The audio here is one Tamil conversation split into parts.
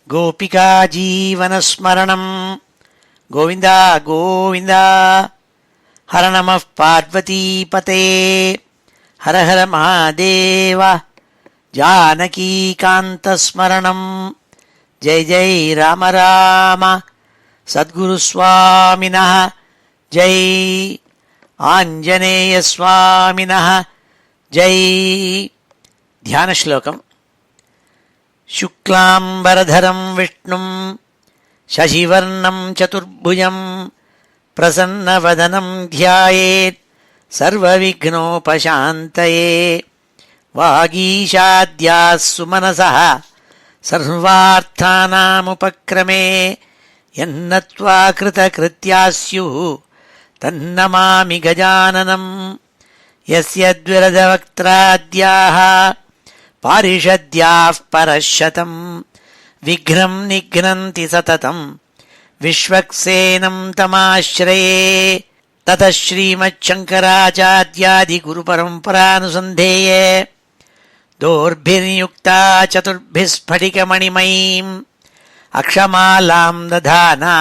गोपिका जीवनस्मरणं गोविन्द गोविन्द। हर नमः पार्वतीपते हर हर महादेव। जानकीकान्तस्मरणं जय जय राम राम। सद्गुरुस्वामिनः जय, आञ्जनेयस्वामिनः जय। ध्यानश्लोकम्। शुक्लाम्बरधरं विष्णुं शशिवर्णं चतुर्भुजं प्रसन्नवदनं ध्यायेत् सर्वविघ्नोपशान्तये। वागीशाद्याः सुमनसः सर्वार्थानामुपक्रमे यन्नत्वा कृतकृत्याः स्युः तन्नमामि गजाननं। यस्य द्विरदवक्त्राद्याः पारिषद्याः परशतं विघ्नं निघ्नन्ति सततं विश्वक्सेनं तमाश्रये। ततः श्रीमच्छङ्कराचार्यादिगुरुपरम्परानुसन्धेये दोर्भिर्युक्ता चतुर्भिः स्फटिकमणिमयीम् अक्षमालां दधाना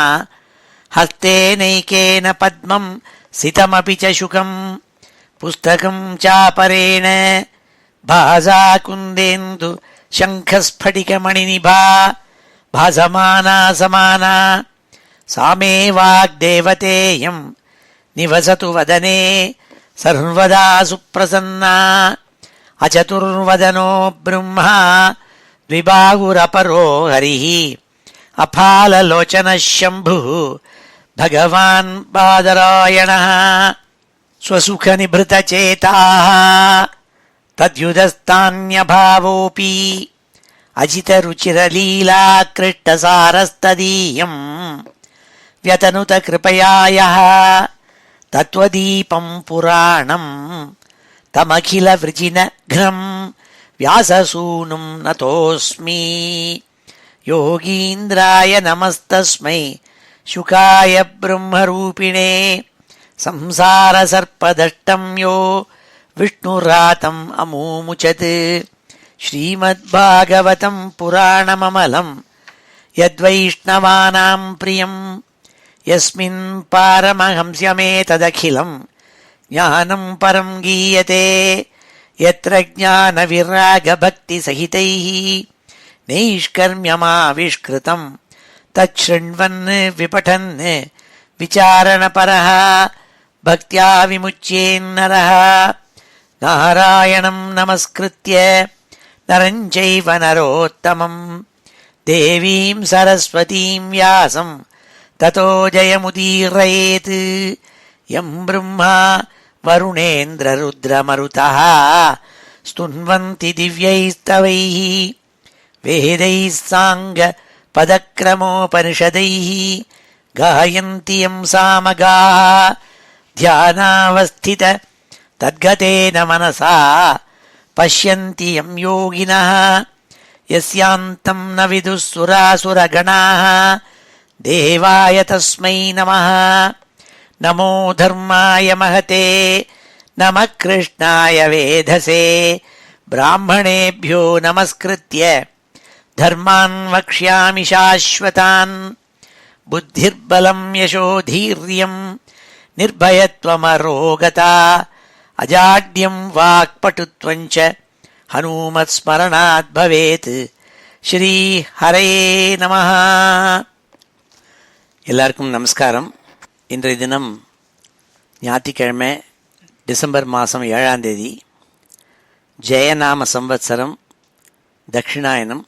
हस्तेनैकेन पद्मं सितमपि च शुकं पुस्तकं चापरेण भासा कुन्देन्दु शङ्खस्फटिकमणिनिभा भासमाना समाना। सा मे वाग्देवतेयं निवसतु वदने सर्वदा सुप्रसन्ना। अचतुर्वदनो ब्रह्मा द्विबाहुरपरो हरिः अफाललोचनः शम्भुः भगवान् बादरायणः। स्वसुखनिभृतचेताः तद्युदस्तान्यभावोऽपि अजितरुचिरलीलाकृष्टसारस्तदीयं व्यतनुतकृपया यः तत्त्वदीपं पुराणं तमखिलवृजिनघ्नं व्याससूनुं नतोऽस्मि। योगीन्द्राय नमस्तस्मै शुकाय ब्रह्मरूपिणे संसारसर्पदष्टं यो विष्णुरातम् अमूमुचत्। श्रीमद्भागवतं पुराणममलं यद्वैष्णवानां प्रियं यस्मिन् पारमहंस्यमेतदखिलं ज्ञानं परं गीयते। यत्र ज्ञानविरागभक्तिसहितैः नैष्कर्म्यमाविष्कृतं तच्छृण्वन् विपठन् विचारणपरः भक्त्या विमुच्येन्नरः। नारायणं नमस्कृत्य नरं चैव नरोत्तमं देवीं सरस्वतीं व्यासं ततो जयमुदीरयेत्। यं ब्रह्मा वरुणेन्द्ररुद्रमरुतः स्तुन्वन्ति दिव्यैस्तवैः वेदैः साङ्गपदक्रमोपनिषदैः गायन्ति यं सामगाः। ध्यानावस्थित तद्गतेन मनसा पश्यन्ति यं योगिनः यस्यान्तं न विदुः सुरासुरगणाः। देवाय तस्मै नमः। नमो धर्माय महते नमः कृष्णाय वेधसे। ब्राह्मणेभ्यो नमस्कृत्य धर्मान् वक्ष्यामि शाश्वतान्। बुद्धिर्बलं यशोधीर्यं निर्भयत्वमरोगता अजाड्यं वाक्पटुत्वं च हनुमत्स्मरणात् भवेत्। श्री हरये நமः. எல்லாருக்கும் நமஸ்காரம். இன்றைய தினம் ஞாயிற்றுக்கிழமை டிசம்பர் மாதம் 7ஆம் தேதி ஜெயநாம சம்வத்சரம் தட்சிணாயனம்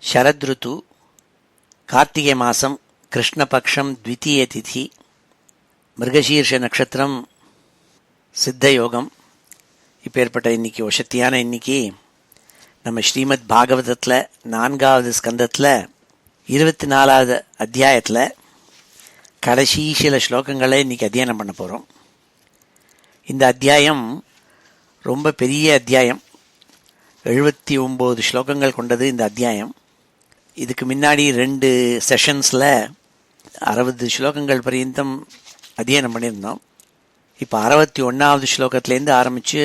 சரத்ருத்து கார்த்திகை மாதம் கிருஷ்ணபக்ஷம் த்விதீய திதி மிருகசீர்ஷ நட்சத்திரம் சித்த யோகம். இப்போ ஏற்பட்ட இன்னைக்கு வசத்தியான இன்னைக்கு நம்ம ஸ்ரீமத் பாகவதத்தில் 4வது ஸ்கந்தத்தில் 24வது அத்தியாயத்தில் கடைசி சில ஸ்லோகங்களை இன்றைக்கி அத்தியானம் பண்ண போகிறோம். இந்த அத்தியாயம் ரொம்ப பெரிய அத்தியாயம், 79 ஸ்லோகங்கள் கொண்டது இந்த அத்தியாயம். இதுக்கு முன்னாடி 2 செஷன்ஸில் 60 ஸ்லோகங்கள் பர்யந்தம் அத்தியானம் பண்ணியிருந்தோம். இப்போ 61வது ஸ்லோகத்திலேருந்து ஆரம்பித்து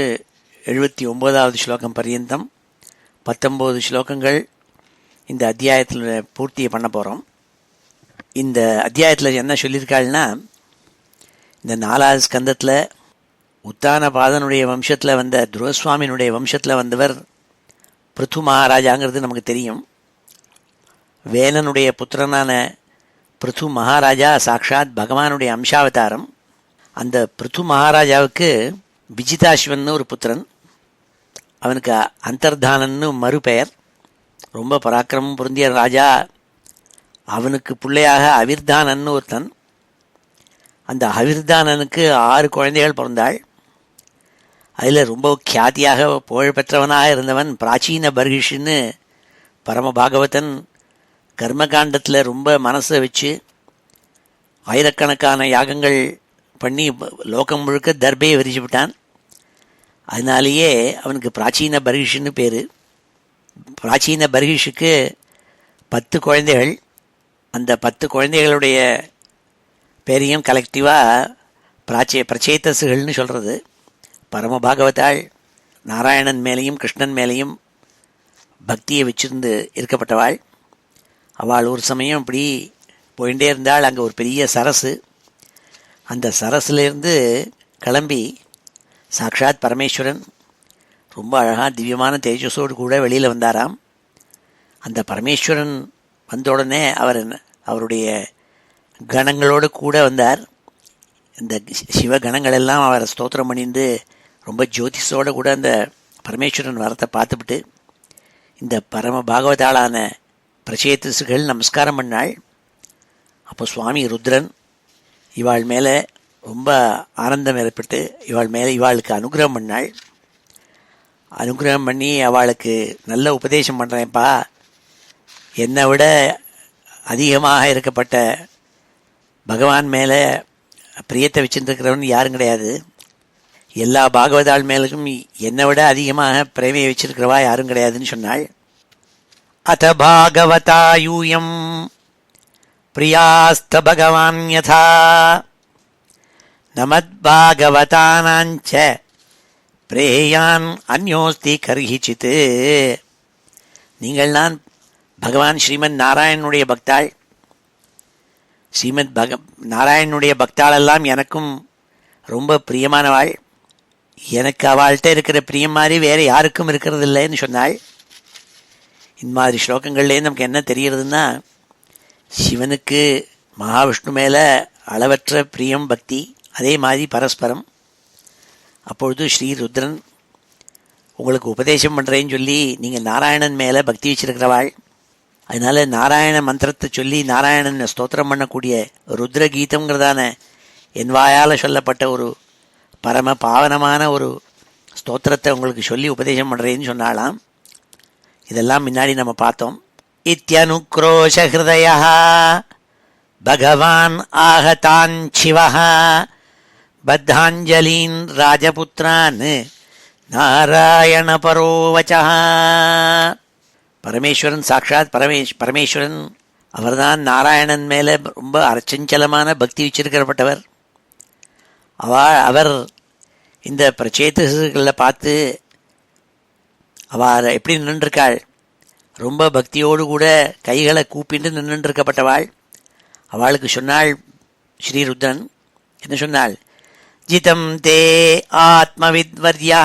79வது ஸ்லோகம் பர்யந்தம் 19 ஸ்லோகங்கள் இந்த அத்தியாயத்தில் பூர்த்தியை பண்ண போகிறோம். இந்த அத்தியாயத்தில் என்ன சொல்லியிருக்காள்னா, இந்த 4வது ஸ்கந்தத்தில் உத்தானபாதனுடைய வம்சத்தில் வந்த துருவசுவாமியினுடைய வம்சத்தில் வந்தவர் பிருத்து மகாராஜாங்கிறது நமக்கு தெரியும். வேலனுடைய புத்திரனான பிருத்து மகாராஜா சாக்ஷாத் பகவானுடைய அம்சாவதாரம். அந்த பிருத்து மகாராஜாவுக்கு விஜிதாஸ்வன்னு ஒரு புத்திரன், அவனுக்கு அந்தர்தானன்னு மறுபெயர். ரொம்ப பராக்கிரமம் பொருந்திய ராஜா. அவனுக்கு பிள்ளையாக அவிர்தானன்னு ஒருத்தன். அந்த அவிர்தானனுக்கு 6 குழந்தைகள் பிறந்தாள். அதில் ரொம்ப கியாதியாக புகழ்பெற்றவனாக இருந்தவன் பிராச்சீன பர்கிஷ்ன்னு பரம பாகவதன். கர்மகாண்டத்தில் ரொம்ப மனசை வச்சு ஆயிரக்கணக்கான யாகங்கள் பண்ணி லோகம் முழுக்க தர்பையை விரிச்சு விட்டான். அதனாலேயே அவனுக்கு பிராச்சீன பர்கிஷ்ன்னு பேர். பிராச்சீன பர்கிஷுக்கு 10 குழந்தைகள். அந்த 10 குழந்தைகளுடைய பேரையும் கலெக்டிவாக பிரச்சேதசுகள்னு சொல்கிறது. பரம பாகவதாள் நாராயணன் மேலேயும் கிருஷ்ணன் மேலேயும் பக்தியை வச்சிருந்து இருக்கப்பட்டவாள். அவள் ஒரு சமயம் இப்படி போயிட்டே இருந்தாள். அங்கே ஒரு பெரிய சரசு. அந்த சரஸ்லேருந்து கிளம்பி சாக்ஷாத் பரமேஸ்வரன் ரொம்ப அழகாக திவ்யமான தேஜஸோடு கூட வெளியில் வந்தாராம். அந்த பரமேஸ்வரன் வந்த உடனே அவருடைய கணங்களோடு கூட வந்தார். இந்த சிவகணங்கள் எல்லாம் அவரை ஸ்தோத்திரம் பண்ணிட்டு ரொம்ப ஜோதிஷோடு கூட அந்த பரமேஸ்வரன் வரத்தை பார்த்துவிட்டு இந்த பரம பாகவதாளான பிரச்சேதசுகள் நமஸ்காரம் பண்ணாள். அப்போ சுவாமி ருத்ரன் இவாள் மேலே ரொம்ப ஆனந்தம் ஏற்பட்டு இவாளுக்கு அனுகிரகம் பண்ணாள். அனுகிரகம் பண்ணி அவளுக்கு நல்ல உபதேசம் பண்ணுறேன்ப்பா, என்னை விட அதிகமாக இருக்கப்பட்ட பகவான் மேலே பிரியத்தை வச்சுருக்கிறவன் யாரும் கிடையாது. எல்லா பாகவதாள் மேலுக்கும் என்னை விட அதிகமாக பிரேமையை வச்சிருக்கிறவா யாரும் கிடையாதுன்னு சொன்னாள். அத பாகவதா யூயம் பிரியாஸ்த பகவான் யதா நமத் பாகவதானாஞ்ச பிரேயான் அந்யோஸ்தி கர்ஹிச்சித். நீங்கள் நான் பகவான் ஸ்ரீமன் நாராயணனுடைய பக்தாள். நாராயணனுடைய பக்தாளெல்லாம் எனக்கும் ரொம்ப பிரியமானவாள். எனக்கு அவள்கிட்ட இருக்கிற பிரியம் மாதிரி வேறு யாருக்கும் இருக்கிறது இல்லைன்னு சொன்னாள். இந்த மாதிரி ஸ்லோகங்கள்லேருந்து நமக்கு என்ன தெரிகிறதுன்னா, சிவனுக்கு மகாவிஷ்ணு மேலே அளவற்ற பிரியம் பக்தி, அதே மாதிரி பரஸ்பரம். அப்பொழுது ஸ்ரீ ருத்ரன் உங்களுக்கு உபதேசம் பண்ணுறேன்னு சொல்லி நீங்கள் நாராயணன் மேலே பக்தி வச்சிருக்கிறவாள். அதனால் நாராயண மந்திரத்தை சொல்லி நாராயணனை ஸ்தோத்திரம் பண்ணக்கூடிய ருத்ர கீதங்கிறதான என் வாயால் சொல்லப்பட்ட ஒரு பரம பாவனமான ஒரு ஸ்தோத்திரத்தை உங்களுக்கு சொல்லி உபதேசம் பண்ணுறேன்னு சொன்னாலாம். இதெல்லாம் முன்னாடி நம்ம பார்த்தோம். இத்யனுக்ரோஷ ஹிருதய பகவான் ஆகதான் சிவ பத்தாஞ்சலீன் ராஜபுத்திரான் நாராயண பரோவச்சா. பரமேஸ்வரன் சாக்ஷாத் பரமேஸ்வரன் அவர்தான் நாராயணன் மேலே ரொம்ப அச்சஞ்சலமான பக்தி வச்சிருக்கப்பட்டவர். அவர் இந்த பிரச்சேதசுகளில் பார்த்து அவள் எப்படி நின்றுருக்காள், ரொம்ப பக்தியோடு கூட கைகளை கூப்பிட்டு நின்றுருக்கப்பட்டவாள். அவளுக்கு சொன்னாள் ஸ்ரீருத்ரன், என்ன சொன்னாள்? ஜிதம் தே ஆத்மவித்வர்யா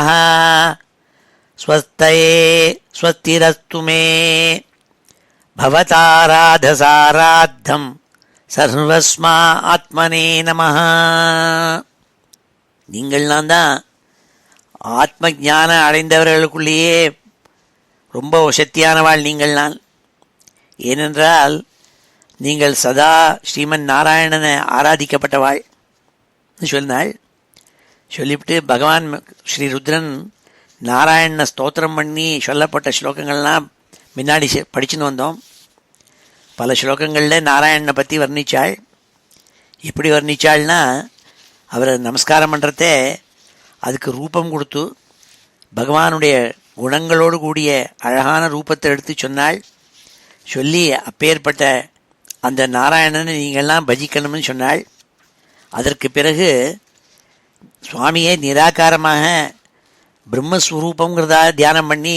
ஸ்வஸ்தயே ஸ்வஸ்திரஸ்து மே பவதாராதசாராத்தம் சர்வஸ்மா ஆத்மனே நமஹ. நீங்கள்லாம் தான் ஆத்ம ஞானம் அடைந்தவர்களுக்குள்ளேயே ரொம்ப சக்தியானவாள் நீங்கள்லாம். ஏனென்றால் நீங்கள் சதா ஸ்ரீமன் நாராயணனை ஆராதிக்கப்பட்டவாள் சொன்னாள். சொல்லிவிட்டு பகவான் ஸ்ரீ ருத்ரன் நாராயணனை ஸ்தோத்திரம் பண்ணி சொல்லப்பட்ட ஸ்லோகங்கள்லாம் முன்னாடி படிச்சுன்னு வந்தோம். பல ஸ்லோகங்களில் நாராயணனை பற்றி வர்ணித்தாள். எப்படி வர்ணித்தாள்னா, அவரை நமஸ்காரம் பண்ணுறதே அதுக்கு ரூபம் கொடுத்து பகவானுடைய குணங்களோடு கூடிய அழகான ரூபத்தை எடுத்து சொன்னாள். சொல்லி அப்பேற்பட்ட அந்த நாராயணனை நீங்கள்லாம் பஜிக்கணும்னு சொன்னாள். அதற்கு பிறகு சுவாமியை நிராகாரமாக பிரம்மஸ்வரூபங்கிறதா தியானம் பண்ணி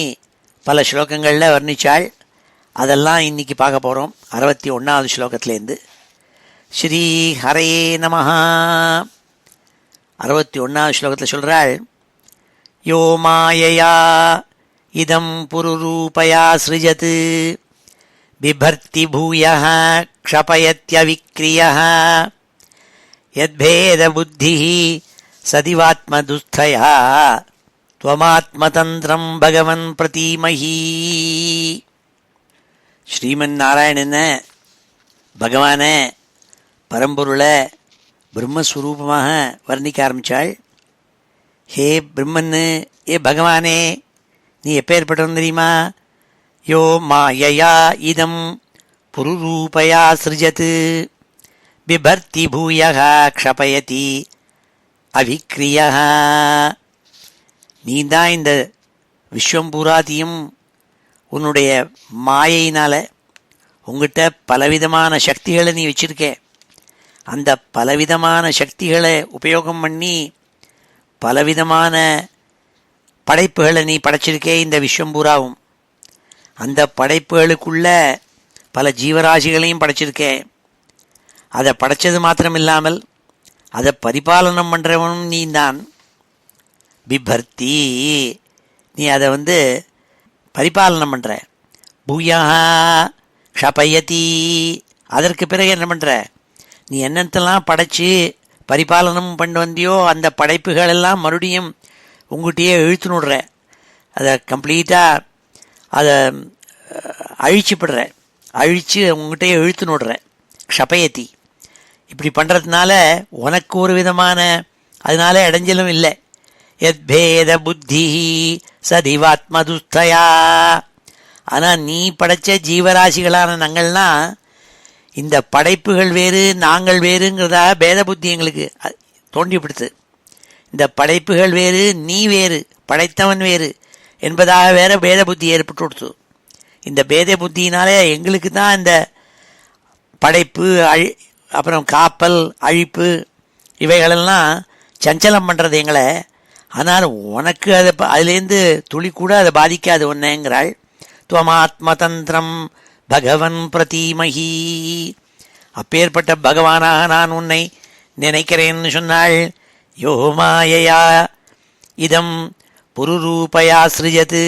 பல ஸ்லோகங்களில் வர்ணித்தாள். அதெல்லாம் இன்னைக்கு பார்க்க போகிறோம். 61வது ஸ்லோகத்திலேருந்து. ஸ்ரீ ஹரே நமஹா. 61வது ஸ்லோகத்தில் சொல்கிறாள், யோ மாயையா இதம் புருரூபயா ஸ்ருஜத் பிபர்த்தி பூயः க்ஷபயத்யவிக்ரியः யத்பேத புத்திः சதிவாத்மதுஸ்தயா த்வமாத்மதந்திரம் பகவன் பிரதீமஹி. ஸ்ரீமன் நாராயணன பகவான பரம்பொருளை பிரம்மஸ்வரூபமாக வர்ணிக்க ஆரம்பித்தாள். ஹே பிரம்மன்னு, ஏ பகவானே, நீ எப்பேற்பட்டவன் தெரியுமா? யோ மாயையா இதம் புருரூபயா சிருஜத் பிபர்த்தி பூயः க்ஷபயதி அவிக்ரியः. நீ தான் இந்த விஸ்வம் பூராதியும் உன்னுடைய மாயையினால் உங்ககிட்ட பலவிதமான சக்திகளை நீ வச்சிருக்க. அந்த பலவிதமான சக்திகளை உபயோகம் பண்ணி பலவிதமான படைப்புகளை நீ படைச்சிருக்கே இந்த விஸ்வம்பூராவும். அந்த படைப்புகளுக்குள்ள பல ஜீவராசிகளையும் படைச்சிருக்கே. அதை படைச்சது மாத்திரம் இல்லாமல் அதை பரிபாலனம் பண்ணுறவனும் நீ தான். பிபர்த்தி, நீ அதை பரிபாலனம் பண்ணுற. பூயா க்ஷபயதி, அதற்கு பிறகு என்ன பண்ணுற? நீ என்னத்தெல்லாம் படைச்சி பரிபாலனம் பண்ணி வந்தியோ அந்த படைப்புகள் எல்லாம் மறுபடியும் உங்கள்கிட்டயே இழுத்துனுடுற. அதை கம்ப்ளீட்டாக அதை அழிச்சுப்படுற, அழித்து உங்கள்கிட்டயே இழுத்துனுடுற. க்ஷபயதி, இப்படி பண்ணுறதுனால உனக்கு ஒரு விதமான அதனால இடைஞ்சலும் இல்லை. யத்பேத புத்தி சதிவாத்மதுஸ்தயா. ஆனால் நீ படைச்ச ஜீவராசிகளான நாங்கள்லாம் இந்த படைப்புகள் வேறு நாங்கள் வேறுங்கிறதா பேத புத்தி எங்களுக்கு தோண்டிப்படுத்து. இந்த படைப்புகள் வேறு, நீ வேறு, படைத்தவன் வேறு என்பதாக வேற பேத புத்தி ஏற்பட்டு கொடுத்து. இந்த பேத புத்தியினாலே எங்களுக்கு தான் இந்த படைப்பு அப்புறம் காப்பல் அழிப்பு இவைகளெல்லாம் சஞ்சலம் பண்ணுறது எங்களை. ஆனால் உனக்கு அதுலேருந்து துளி கூட அதை பாதிக்காது ஒன்றுங்கிறாள். துவமாத்மதந்திரம் பகவன் பிரதீமஹி. அப்பேற்பட்ட பகவானாக நான் உன்னை நினைக்கிறேன்னு சொன்னாள். யோ மாயையா இதம் புருரூபயா ஸ்ருஜத்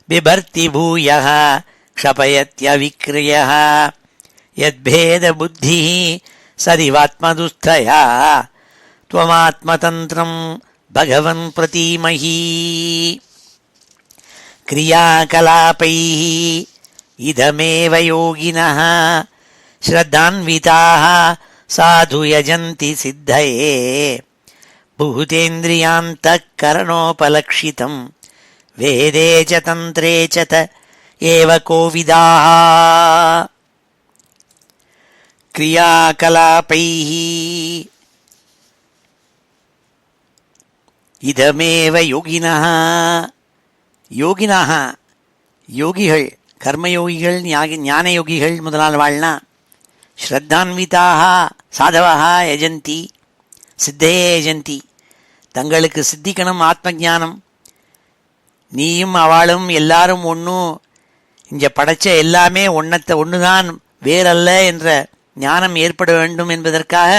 பிபர்த்தி பூயः க்ஷபயத்யவிக்ரியः யத்பேத புத்தி சதிவாத்மதுஸ்தயா த்வமாத்மதந்திரம் பகவன் பிரதீமஹி. கிரியாகலாபைः இதமேவ யோகினः ஸ்ரத்தான்விதாः சாது யஜந்தி சித்தயே பூதேந்திரியாந்தःகரணோபலக்ஷிதம் வேதே ச தந்திரே ச த ஏவ கோவிதாः. கிரியாகலாபைः இதமேவ யோகினः. யோகினாக, யோகிகள், கர்மயோகிகள், ஞான யோகிகள் முதலான வாழ்னா ஸ்ரத்தான்விதாக சாதவாக யஜந்தி சித்தையே யஜந்தி. தங்களுக்கு சித்திக்கணும் ஆத்ம ஞானம். நீயும் அவளும் எல்லாரும் ஒன்றும், இங்கே படைச்ச எல்லாமே ஒன்றுதான் வேறல்ல என்ற ஞானம் ஏற்பட வேண்டும் என்பதற்காக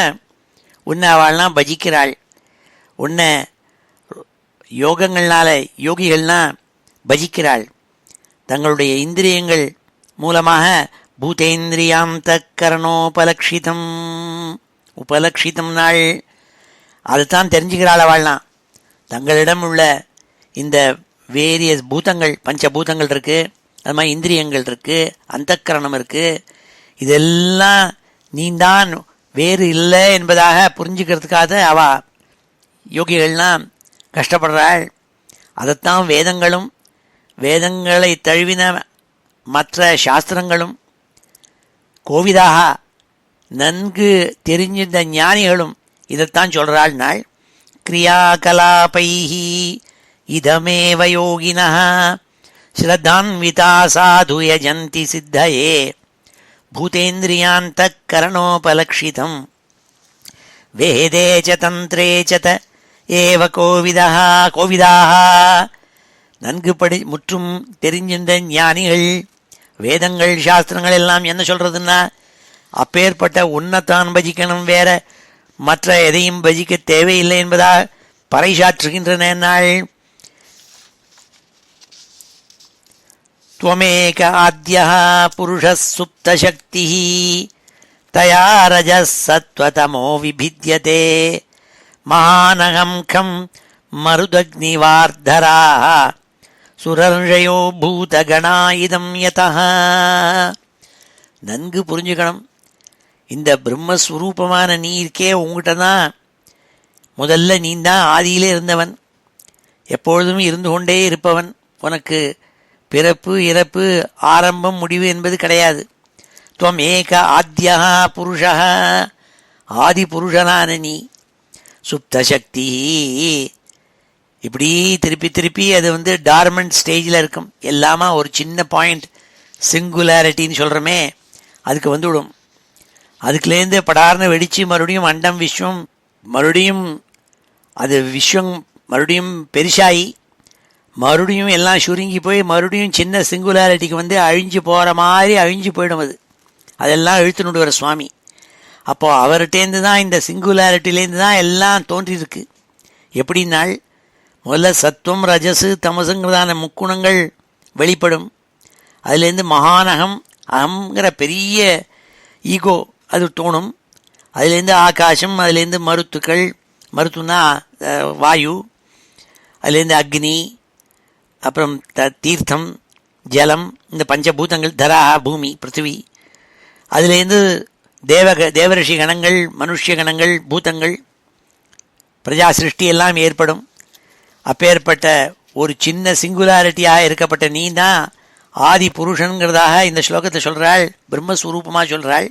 உன்னை அவள்லாம் பஜிக்கிறாள். உன்னை யோகங்கள்னால யோகிகள்னா பஜிக்கிறாள். தங்களுடைய இந்திரியங்கள் மூலமாக பூதேந்திரியாந்தःகரணோபலக்ஷிதம், உபலக்ஷிதம் நாள் அதுதான் தெரிஞ்சுக்கிறாள் அவள்லாம். தங்களிடம் உள்ள இந்த வேரியஸ் பூதங்கள், பஞ்சபூதங்கள் இருக்குது, அது மாதிரி இந்திரியங்கள் இருக்குது, அந்தக்கரணம் இருக்குது, இதெல்லாம் நீந்தான் வேறு இல்லை என்பதாக புரிஞ்சுக்கிறதுக்காக அவ யோகிகள்லாம் கஷ்டப்படுறாள். அதைத்தான் வேதங்களும் வேதங்களை தழுவின மற்ற சாஸ்திரங்களும் கோவிதாக நன்கு தெரிஞ்சிருந்த ஞானிகளும் இதைத்தான் சொல்கிறாள். நாள் கிரியாகலாபைஹி இதமேவ யோகினः ஸ்ரத்தான்விதா சாது யஜந்தி சித்தயே பூதேந்திரியாந்தःகரணோபலக்ஷிதம் வேதே ச தந்திரே ச த ஏவ கோவிதः. கோவிதாக நன்கு முற்றும் தெரிஞ்சிருந்த ஞானிகள் வேதங்கள் சாஸ்திரங்கள் எல்லாம் என்ன சொல்றதுன்னா, அப்பேற்பட்ட உன்னைத்தான் பஜிக்கணும், வேற மற்ற எதையும் பஜிக்க தேவையில்லை என்பதா பறைசாற்றுகின்றன. நாள் त्वमेक आद्यः पुरुषः सुप्तशक्तिः तया रजः सत्त्वतमो विभिद्यते महानहं खं मरुदग्निवार्धराः சுரர்ஷயோ பூதகணா இதம் யதः. நன்கு புரிஞ்சுக்கணும், இந்த பிரம்மஸ்வரூபமான நீ இருக்கே, உங்ககிட்ட தான் முதல்ல நீ தான் ஆதியிலே இருந்தவன், எப்பொழுதும் இருந்து கொண்டே இருப்பவன். உனக்கு பிறப்பு இறப்பு ஆரம்பம் முடிவு என்பது கிடையாது. துவம் ஏக ஆத்யா புருஷா, ஆதி புருஷனான நீ. சுப்தசக்தி, இப்படி திருப்பி திருப்பி அது டார்மெண்ட் ஸ்டேஜில் இருக்கும். எல்லாமா ஒரு சின்ன பாயிண்ட் சிங்குலாரிட்டின்னு சொல்கிறோமே, அதுக்கு விடும். அதுக்குலேருந்து படார்னு வெடித்து மறுபடியும் அண்டம் விஸ்வம், மறுபடியும் அது விஸ்வம் மறுபடியும் பெருசாகி மறுபடியும் எல்லாம் சுருங்கி போய் மறுபடியும் சின்ன சிங்குலாரிட்டிக்கு அழிஞ்சு போகிற மாதிரி அழிஞ்சு போயிடும். அதெல்லாம் இழுத்துனுடுவார் சுவாமி. அப்போது அவர்கிட்டேருந்து தான், இந்த சிங்குலாரிட்டிலேருந்து தான் எல்லாம் தோன்றியிருக்கு. எப்படின்னாள், முதல்ல சத்துவம் ரஜசு தமசுங்கிறதான முக்குணங்கள் வெளிப்படும். அதுலேருந்து மகானகம் அகங்கிற பெரிய ஈகோ அது தோணும். அதுலேருந்து ஆகாசம், அதுலேருந்து மருத்துக்கள், மருத்துவம்னா வாயு, அதுலேருந்து அக்னி, அப்புறம் தீர்த்தம், ஜலம், இந்த பஞ்சபூதங்கள், தரா பூமி பிருத்திவி, அதுலேருந்து தேவரிஷி கணங்கள், மனுஷிய கணங்கள், பூதங்கள், பிரஜா சிருஷ்டி எல்லாம் ஏற்படும். அப்பேற்பட்ட ஒரு சின்ன சிங்குலாரிட்டியாக இருக்கப்பட்ட நீ தான் ஆதி புருஷன்கிறதாக இந்த ஸ்லோகத்தை சொல்கிறாள், பிரம்மஸ்வரூபமாக சொல்கிறாள்.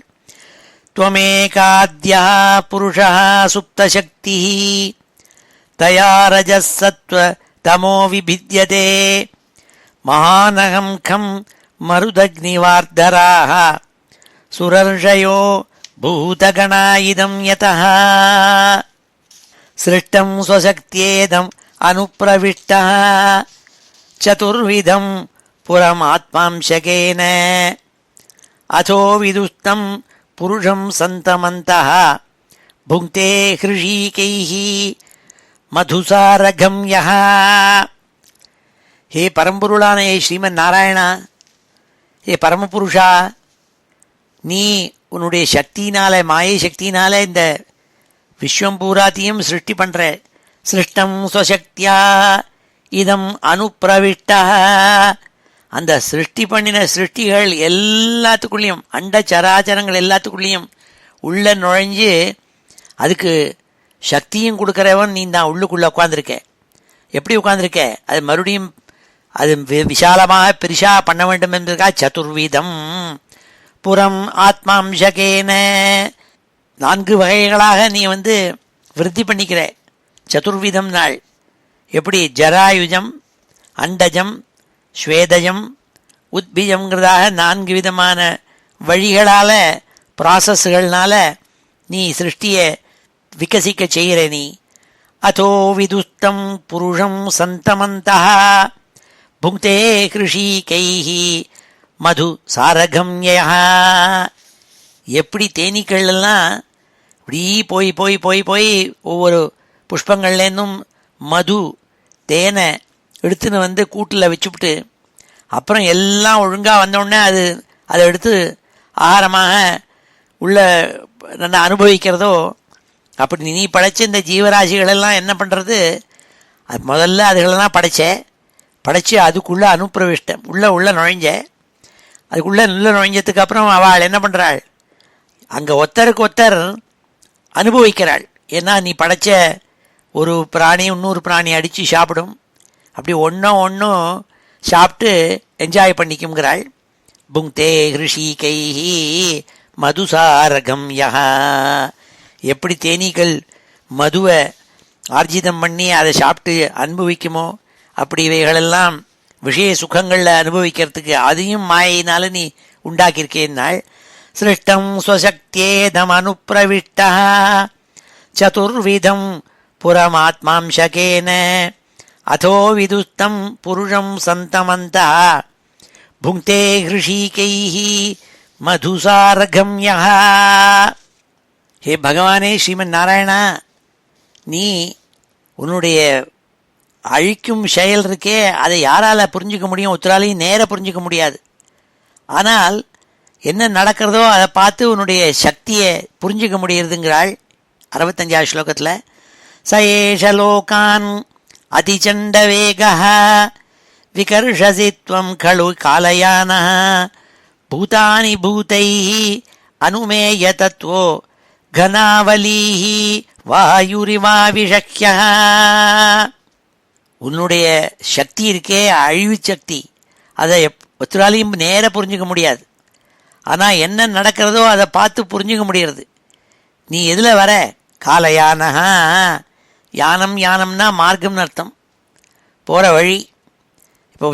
त्वमेकाद्यः पुरुषः सुप्तशक्तिः तया रजः सत्त्व तमो विभिद्यते महानहं खं मरुदग्निवार्धराः सुरर्षयो भूतगणा इदं यतः सृष्टं स्वशक्त्येदम् अनुप्रविष्टः चतुर्विधं पुरमात्मांशकेन अथो विदुस्तं पुरुषं सन्तमन्तः भुङ्क्ते हृषीकैः मधुसारगं यः. हे பரம்பொருளான ஸ்ரீமன் நாராயணா, ஹே பரமபுருஷா, நீ உன்னுடைய சக்தியினால, மாயை சக்தியினால இந்த விஸ்வம் பூராத்தையும் சிருஷ்டி பண்ற. சிருஷ்டம் ஸ்வசக்தியா இதம் அனுப்பிரவிஷ்டா, அந்த சிருஷ்டி பண்ணின சிருஷ்டிகள் எல்லாத்துக்குள்ளேயும், அண்ட சராச்சரங்கள் எல்லாத்துக்குள்ளேயும் உள்ள நுழைஞ்சு அதுக்கு சக்தியும் கொடுக்குறவன் நீ தான். உள்ளுக்குள்ளே உட்காந்துருக்க. எப்படி உட்காந்துருக்க? அது மறுபடியும் அது விசாலமாக பெரிசா பண்ண வேண்டும் என்பதற்காக சதுர்வீதம் புறம் ஆத்மாம்சகேன, 4 வகைகளாக நீ விருத்தி பண்ணிக்கிற. சதுர்விதம் நாள் எப்படி? ஜராயுஜம், அண்டஜம், ஸ்வேதஜம், உத்பீஜம்ங்கிறதாக 4 விதமான வழிகளால், ப்ராசஸ்கள்னால நீ சிருஷ்டியை விகசிக்க செய்கிற நீ. அதோ விதுஸ்தம் புருஷம் சந்தமந்தः புங்க்தே ஹ்ருஷீகைஹி மது சாரகம்யः. எப்படி தேனீக்கள் எல்லாம் இப்படி போய் போய் போய் போய் ஒவ்வொரு புஷ்பங்கள்லேருந்தும் மது தேனை எடுத்துன்னு கூட்டில் வச்சுவிட்டு அப்புறம் எல்லாம் ஒழுங்காக வந்தோடனே அதை எடுத்து ஆகாரமாக உள்ள நல்லா அனுபவிக்கிறதோ, அப்படி நீ படைச்ச இந்த ஜீவராசிகளெல்லாம் என்ன பண்ணுறது? அது முதல்ல அதுகளெல்லாம் படைச்சு அதுக்குள்ளே அனுப்பிரவிஷ்டம் உள்ள நுழைஞ்ச. அதுக்குள்ளே நுழைஞ்சதுக்கு அப்புறம் அவள் என்ன பண்ணுறாள்? அங்கே ஒருத்தருக்கு ஒருத்தர் அனுபவிக்கிறாள். ஏன்னா நீ படைச்ச ஒரு பிராணி இன்னொரு பிராணி அடித்து சாப்பிடும். அப்படி ஒன்றும் சாப்பிட்டு என்ஜாய் பண்ணிக்குங்கிறாள். புங்க்தே ஹ்ருஷீகைஹி மதுசாரகம் யஹ. எப்படி தேனீக்கள் மதுவை ஆர்ஜிதம் பண்ணி அதை சாப்பிட்டு அனுபவிக்குமோ, அப்படி இவைகளெல்லாம் விஷய சுகங்களில் அனுபவிக்கிறதுக்கு அதையும் மாயினால நீ உண்டாக்கியிருக்கேன்னாள். சிருஷ்டம் ஸ்வசக்தியேதம் அனுப்பிரவிஷ்டா சதுர்விதம் புரமாத்மாம்சகேன அதோ விதுஸ்தம் புருஷம் சந்தமந்தா புங்கே ஹிருஷிகைஹி மதுசாரகம்யஹ. ஹே பகவானே ஸ்ரீமன் நாராயணா, நீ உன்னுடைய அழிக்கும் செயல் இருக்கே அதை யாரால் புரிஞ்சுக்க முடியும்? ஒருத்தராலையும் நேர புரிஞ்சுக்க முடியாது. ஆனால் என்ன நடக்கிறதோ அதை பார்த்து உன்னுடைய சக்தியை புரிஞ்சுக்க முடியறதுங்கிறாள் 65வது ஸ்லோகத்தில். சயேஷலோகான் அதிச்சண்ட வேகா விகர்ஷசி த்வம் கலு காலயானः பூதானி பூதைஹி அனுமேய தத்வோ கனாவலீஹி வாயுரிவாவிஷக்யः. உன்னுடைய சக்தி இருக்கே அழிவு சக்தி, அதை ஒருத்தராலையும் நேர புரிஞ்சுக்க முடியாது. ஆனால் என்ன நடக்கிறதோ அதை பார்த்து புரிஞ்சுக்க முடியறது. நீ எதில் வர? காலயானஹா. யானம், யானம்னா மார்க்கம்னு அர்த்தம், போகிற வழி. இப்போ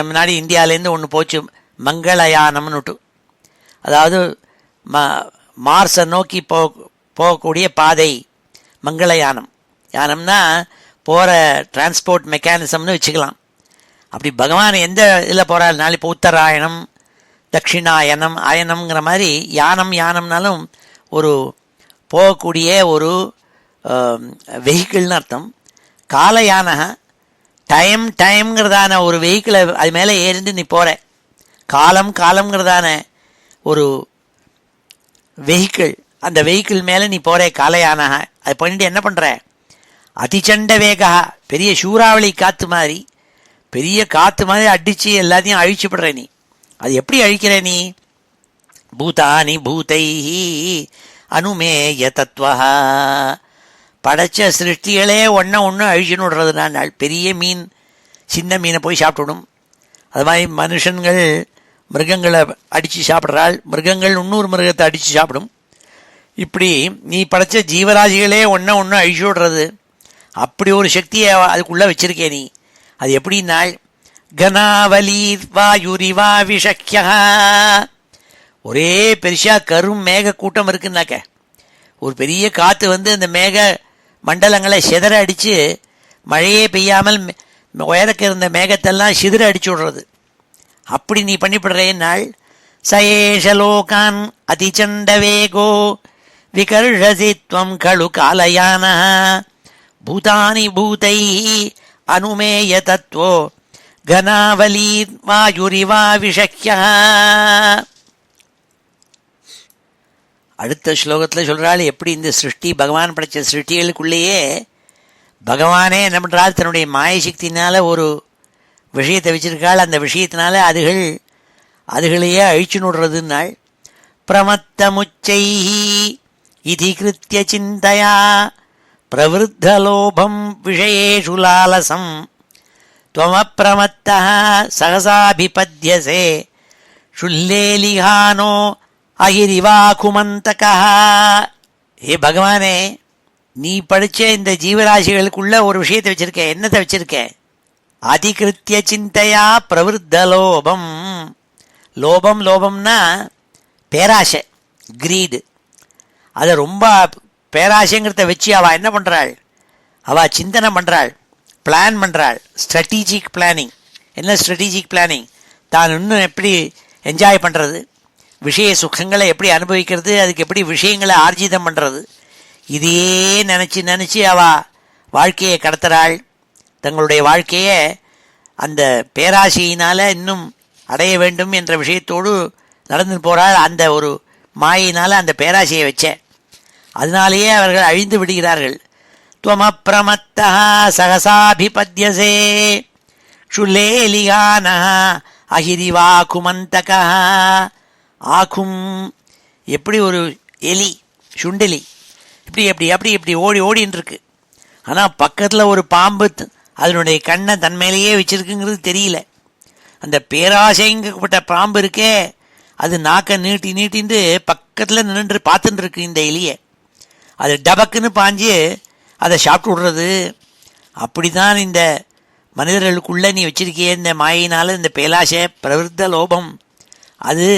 முன்னாடி இந்தியாவிலேருந்து ஒன்று போச்சு, மங்களயானம்னுட்டு. அதாவது மார்ஸை நோக்கி போகக்கூடிய பாதை மங்களயானம். யானம்னா போகிற டிரான்ஸ்போர்ட் மெக்கானிசம்னு வச்சுக்கலாம். அப்படி பகவான் எந்த இதில் போகிறாருனாலும், இப்போ உத்தராயணம், தட்சிணாயனம், ஆயனம்ங்கிற மாதிரி யானம் யானம்னாலும் ஒரு போகக்கூடிய ஒரு வெஹிக்கிள்னு அர்த்தம். காலயானக டைம்ங்கிறதான ஒரு வெஹிக்கிளை அது மேலே ஏறிந்து நீ போகிற. காலம்ங்கிறதான ஒரு வெஹிக்கிள், அந்த வெஹிக்கிள் மேலே நீ போகிற காலயானக. அது பண்ணிட்டு என்ன பண்ணுற? அதிச்சண்ட வேகா, பெரிய சூறாவளி காற்று மாதிரி, பெரிய காற்று மாதிரி அடித்து எல்லாத்தையும் அழிச்சுப்படுற நீ. அது எப்படி அழிக்கிற நீ? பூதானி பூதைஹி அனுமேய தத்வஹா. படைச்ச சிருஷ்டிகளே ஒன்று அழிச்சுன்னு விடுறது. நான் பெரிய மீன் சின்ன மீனை போய் சாப்பிட்டுடும். அது மாதிரி மனுஷன்கள் மிருகங்களை அடித்து சாப்பிட்றாள், மிருகங்கள் இன்னொரு மிருகத்தை அடித்து சாப்பிடும். இப்படி நீ படைச்ச ஜீவராசிகளே ஒன்று அழிச்சு விடுறது. அப்படி ஒரு சக்தியை அதுக்குள்ளே வச்சிருக்கே நீ. அது எப்படின்னாள், கனாவலீர் வாயுரிவா விஷக்யா. ஒரே பெருசா கரும் மேக கூட்டம் இருக்குன்னாக்க, ஒரு பெரிய காற்று வந்து அந்த மேக மண்டலங்களை சிதற அடித்து மழையே பெய்யாமல் உயரக்க இருந்த மேகத்தெல்லாம் சிதற அடிச்சு விடுறது. அப்படி நீ பண்ணிவிடுறேன்னாள். சயேஷலோகான் அதிச்சண்ட வேகோ விகர்ஷசி த்வம் கலு காலயானः பூதானி பூதைஹி அனுமேய தத்வோ கனாவலீர் வாயுரிவாவிஷக்யः. அடுத்த ஸ்லோகத்தில் சொல்கிறாள் எப்படி இந்த சிருஷ்டி, பகவான் படைத்த சிருஷ்டிகளுக்குள்ளேயே பகவானே என்ன பண்ணுறாள், தன்னுடைய மாயசக்தினால் ஒரு விஷயத்தை வச்சிருக்காள். அந்த விஷயத்தினால அதுகளையே அழிச்சு நுடுறதுன்னாள். பிரமத்தமுச்சைஹி இதி கிருத்ய சிந்தையா பிரவருத்தலோபம் விஷயேஷு லாலசம் த்வமப்ரமத்தः சகசாபிபத்யசே ஷுல்லேலிஹானோ அகிரிவாகுமந்தகா. ஏ பகவானே, நீ படித்த இந்த ஜீவராசிகளுக்குள்ள ஒரு விஷயத்தை வச்சிருக்க. என்னத்தை வச்சிருக்க? அதிகிருத்திய சிந்தையா பிரவருத்த லோபம். லோபம்னா பேராசை, கிரீடு. அதை ரொம்ப பேராசைங்கிறத வச்சு அவள் என்ன பண்ணுறாள்? அவள் சிந்தனை பண்ணுறாள், பிளான் பண்ணுறாள். Strategic planning. என்ன ஸ்ட்ராட்டஜிக் பிளானிங்? தான் இன்னும் எப்படி என்ஜாய் பண்ணுறது, விஷய சுகங்களை எப்படி அனுபவிக்கிறது, அதுக்கு எப்படி விஷயங்களை ஆர்ஜிதம் பண்ணுறது, இதையே நினச்சி அவள் வாழ்க்கையை கடத்துகிறாள். தங்களுடைய வாழ்க்கையை அந்த பேராசையினால் இன்னும் அடைய வேண்டும் என்ற விஷயத்தோடு நடந்து போகிறாள். அந்த ஒரு மாயினால் அந்த பேராசையை வச்ச அதனாலேயே அவர்கள் அழிந்து விடுகிறார்கள். துவமப்ரமத்தா சகசாபிபத்யசே ஷுல்லேலியானா அஹிரிவாகுமந்தகா. ஆகும் எப்படி ஒரு எலி, சுண்டெலி இப்படி ஓடின்னு இருக்கு. ஆனால் பக்கத்தில் ஒரு பாம்பு அதனுடைய கண்ணை தன்மையிலேயே வச்சிருக்குங்கிறது தெரியல. அந்த பேராசைங்கப்பட்ட பாம்பு இருக்கே, அது நாக்கை நீட்டின்ட்டு பக்கத்தில் நின்று பார்த்துட்டு இருக்கு இந்த எலியை. அது டபக்குன்னு பாஞ்சு அதை சாப்பிட்டு விடுறது. அப்படி தான் இந்த மனிதர்களுக்குள்ளே நீ வச்சிருக்கிய இந்த மாயினால் இந்த பேராசை பிரவருத்த லோபம் அது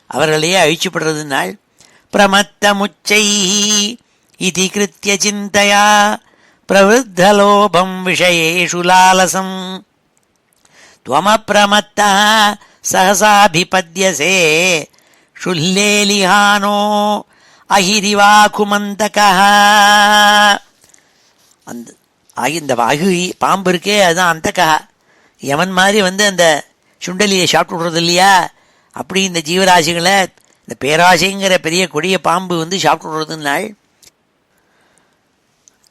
அவர்களையே அழிச்சுப்படுறதுனால். பிரமத்த முச்சைஹி இதி கிருத்ய சிந்தையா பிரவருத்த லோபம் விஷயேஷு லாலசம் துவமப்ரமத்தः சகசாபிபத்யசே ஷுல்லேலிஹானோ அஹிரிவாகுமந்தகா. இந்த அஹி பாம்பு இருக்கே அதுதான் அந்தகா. யமன் மாதிரி அந்த சுண்டலியை சாப்பிட்டு விடுறது இல்லையா, அப்படி இந்த ஜீவராசிகளை இந்த பேராசைங்கிற பெரிய கொடிய பாம்பு சாப்பிட்டு விடுறதுனாள்.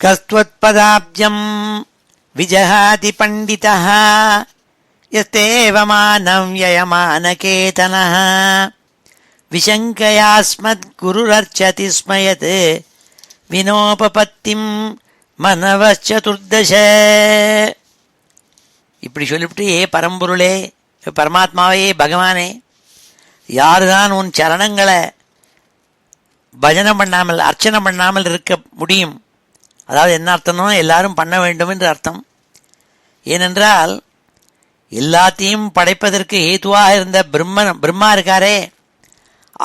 கஸ்த்வத்பதாப்ஜம் விஜஹாதி பண்டிதः யஸ்தேவமானம் யயமானகேதனः விசங்கயாஸ்மத் குருரர்ச்சதி ஸ்மயத் வினோபபத்திம் மனவச்சதுர்தச. இப்படி சொல்லிவிட்டு, ஏ பரம்பொருளே, பரமாத்மாவே, பகவானே, யாருதான் உன் சரணங்களை பஜனை பண்ணாமல் அர்ச்சனை பண்ணாமல் இருக்க முடியும்? அதாவது என்ன அர்த்தம்னா, எல்லாரும் பண்ண வேண்டும் என்று அர்த்தம். ஏனென்றால் எல்லாத்தையும் படைப்பதற்கு ஹேதுவாக இருந்த பிரம்மா இருக்காரே,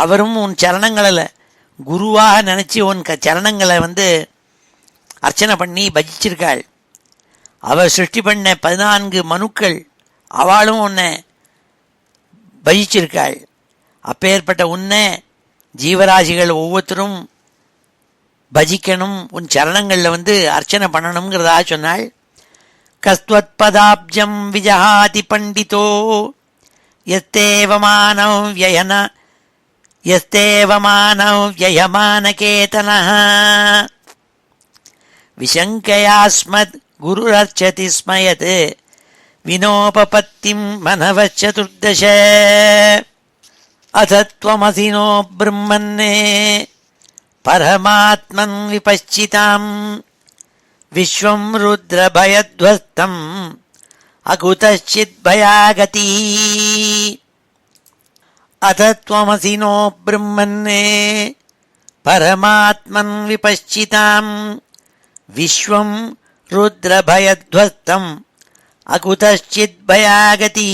அவரும் உன் சரணங்களில் குருவாக நினச்சி உன் சரணங்களை அர்ச்சனை பண்ணி பஜிச்சிருக்காள். அவர் சிருஷ்டி பண்ண 14 மனுக்கள் அவளும் உன்னை பஜிச்சிருக்காள். அப்பேற்பட்ட உன்னை ஜீவராசிகள் ஒவ்வொருத்தரும் பஜிக்கணும், உன் சரணங்களில் அர்ச்சனை பண்ணணுங்கிறதா சொன்னாள். கஸ்த்வத்பதாப்ஜம் விஜஹாதி பண்டிதோ யஸ்தேவமானம் யயமானகேதனः விசங்கயாஸ்மத் குருரர்ச்சதி ஸ்மயத் வினோபபத்திம் மனவச்சதுர்தச. அதத்வமசினோ பிரம்மன்னே பரமாத்மன் விபச்சிதாம் விஸ்வம் ருத்ரபயத்வஸ்தம் அகுதச்சித் பயாகதி. அதத்வமசினோ பிரம்மன்னே பரமாத்மன் விபச்சிதாம் விஸ்வம் ருத்ரபயத்வஸ்தம் அகுதச்சித் பயாகதி.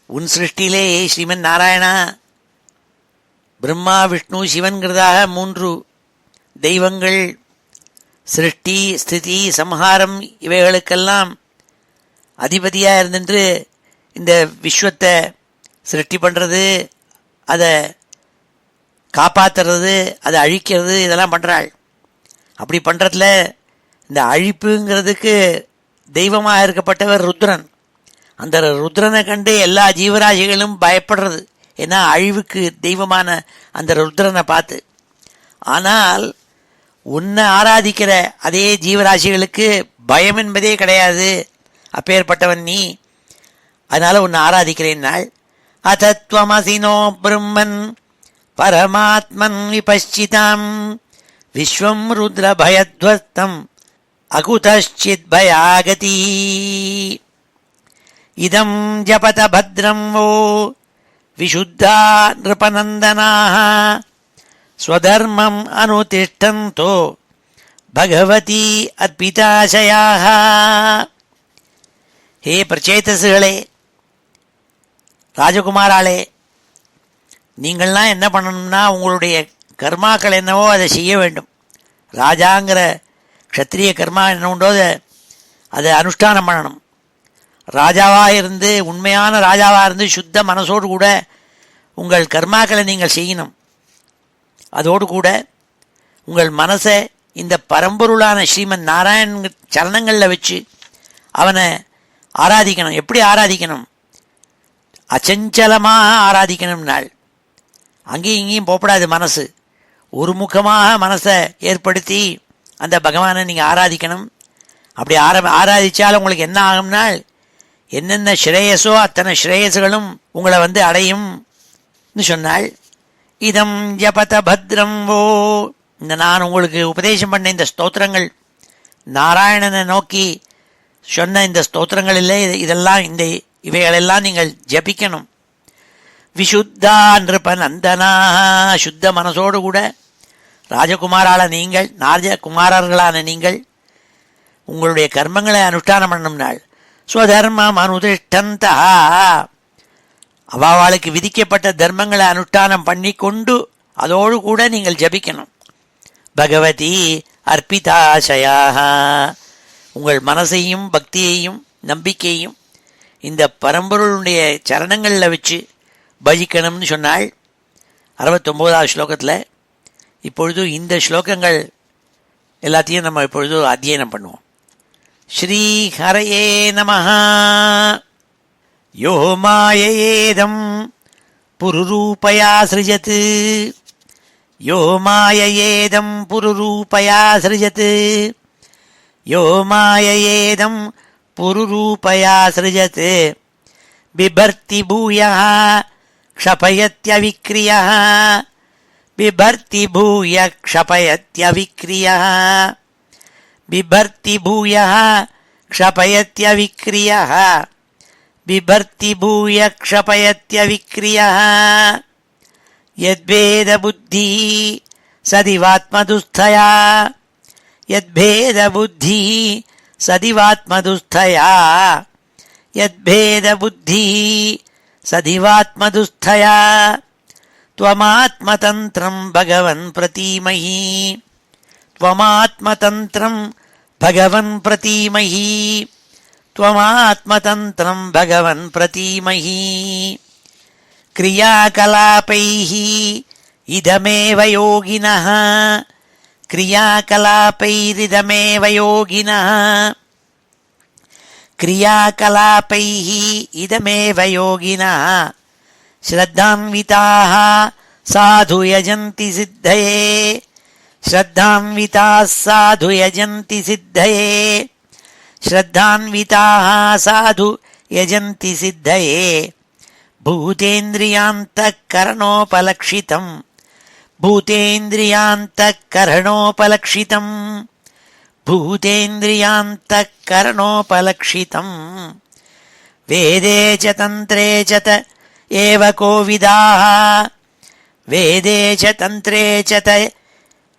உன் சிருஷ்டியிலே ஸ்ரீமன் நாராயணா, பிரம்மா விஷ்ணு சிவன்கிறதாக 3 தெய்வங்கள் சிருஷ்டி ஸ்திதி சம்ஹாரம் இவைகளுக்கெல்லாம் அதிபதியாக இருந்துட்டு இந்த விஸ்வத்தை சிருஷ்டி பண்ணுறது, அதை காப்பாற்றுறது, அதை அழிக்கிறது, இதெல்லாம் பண்ணுறாள். அப்படி பண்ணுறதுல இந்த அழிப்புங்கிறதுக்கு தெய்வமாக இருக்கப்பட்டவர் ருத்ரன். அந்த ருத்ரனை கண்டு எல்லா ஜீவராசிகளும் பயப்படுறது, ஏன்னா அழிவுக்கு தெய்வமான அந்த ருத்ரனை பார்த்து. ஆனால் உன்னை ஆராதிக்கிற அதே ஜீவராசிகளுக்கு பயம் என்பதே கிடையாது. அப்பேற்பட்டவன் நீ, அதனால உன்னை ஆராதிக்கிறேன்னாள். அதத்வமசினோ பிரம்மன் பரமாத்மன் விபச்சிதாம் விஸ்வம் ருத்ரபயத்வஸ்தம் அகுதச்சித் பயாகதி. இதம் ஜபத பத்ரம் வோ விசுத்தா நிருபநந்தனாः ஸ்வதர்மம் அனுதிஷ்டந்தோ பகவதி அர்ப்பிதாசயாः. ஹே பிரச்சேதசுகளே, ராஜகுமாராளே, நீங்கள்லாம் என்ன பண்ணணும்னா, உங்களுடைய கர்மாக்கள் என்னவோ அதை செய்ய வேண்டும். ராஜாங்கிற க்ஷத்திரிய கர்மா என்ன உண்டோ அதை அனுஷ்டானம் பண்ணணும். ராஜாவாக இருந்து, உண்மையான ராஜாவாக இருந்து சுத்த மனசோடு கூட உங்கள் கர்மாக்களை நீங்கள் செய்யணும். அதோடு கூட உங்கள் மனசை இந்த பரம்பொருளான ஸ்ரீமன் நாராயண் சரணங்களில் வச்சு அவனை ஆராதிக்கணும். எப்படி ஆராதிக்கணும்? அச்சஞ்சலமாக ஆராதிக்கணும். நாள் அங்கேயும் இங்கேயும் போகப்படாது. மனசு ஒரு முகமாக மனசை ஏற்படுத்தி அந்த பகவானை நீங்கள் ஆராதிக்கணும். அப்படி ஆராதித்தால் உங்களுக்கு என்ன ஆகும்னால், என்னென்ன ஸ்ரேயஸோ அத்தனை ஸ்ரேயஸுகளும் உங்களை அடையும் சொன்னாள். இதம் ஜபத பத்ரம் வோ, இந்த நான் உங்களுக்கு உபதேசம் பண்ண இந்த ஸ்தோத்திரங்கள், நாராயணனை நோக்கி சொன்ன இந்த ஸ்தோத்திரங்கள் இல்லை, இதெல்லாம் இவைகளெல்லாம் நீங்கள் ஜபிக்கணும். விசுத்தா நிருபநந்தனா, சுத்த மனசோடு கூட ராஜகுமாரால நீங்கள், ராஜகுமாரர்களான நீங்கள் உங்களுடைய கர்மங்களை அனுஷ்டானம் பண்ணும் நாள். ஸ்வதர்மம் அனுதிஷ்டந்தா, அவாவாளுக்கு விதிக்கப்பட்ட தர்மங்களை அனுஷ்டானம் பண்ணி கொண்டு அதோடு கூட நீங்கள் ஜபிக்கணும். பகவதி அர்ப்பிதாசயாக, உங்கள் மனசையும் பக்தியையும் நம்பிக்கையும் இந்த பரம்பொருளுடைய சரணங்களில் வச்சு பஜிக்கணும்னு சொன்னாள் 69வது ஸ்லோகத்தில். இப்பொழுது இந்த ஸ்லோகங்கள் எல்லாத்தையும் நம்ம இப்பொழுது அத்தியனம் பண்ணுவோம். ஸ்ரீ ஹரயே நமஹ. யோ மாயையேதம் புருரூபயா சிருஜத், யோ மாயையேதம் புருரூபயா சிருஜத், யோ மாயையேதம் புருரூபயா சிருஜத், பிபர்த்தி பூயः க்ஷபயத்யவிக்ரியः, பிபர்த்தி பூய க்ஷபயத்யவிக்ரியः, பிபர்த்தி பூயः க்ஷபயத்யவிக்ரியः, பிபர்த்தி பூய க்ஷபயத்யவிக்ரியः. யத்வேத புத்தி சதிவாத்மதுஸ்தயா, யத்வேத புத்தி சதிவாத்மதுஸ்தயா, யத்வேத புத்தி சதிவாத்மதுஸ்தயா. त्वमात्मतन्त्रं भगवन् प्रतीमहि, त्वमात्मतन्त्रं भगवन् प्रतीमहि, त्वमात्मतन्त्रं भगवन् प्रतीमहि. क्रियाकलापैः इदमेव योगिनः, क्रियाकलापैरिदमेव योगिनः, क्रियाकलापैः इदमेव योगिनः. श्रद्धान्विताः साधु यजन्ति सिद्धये, श्रद्धान्विताः साधु यजन्ति सिद्धये, श्रद्धान्विताः साधु यजन्ति सिद्धये. भूतेन्द्रियान्तःकरणोपलक्षितम्, भूतेन्द्रियान्तःकरणोपलक्षितम्, भूतेन्द्रियान्तःकरणोपलक्षितम्. वेदे च तन्त्रे च एव कोविदाः, वेदे च तन्त्रे च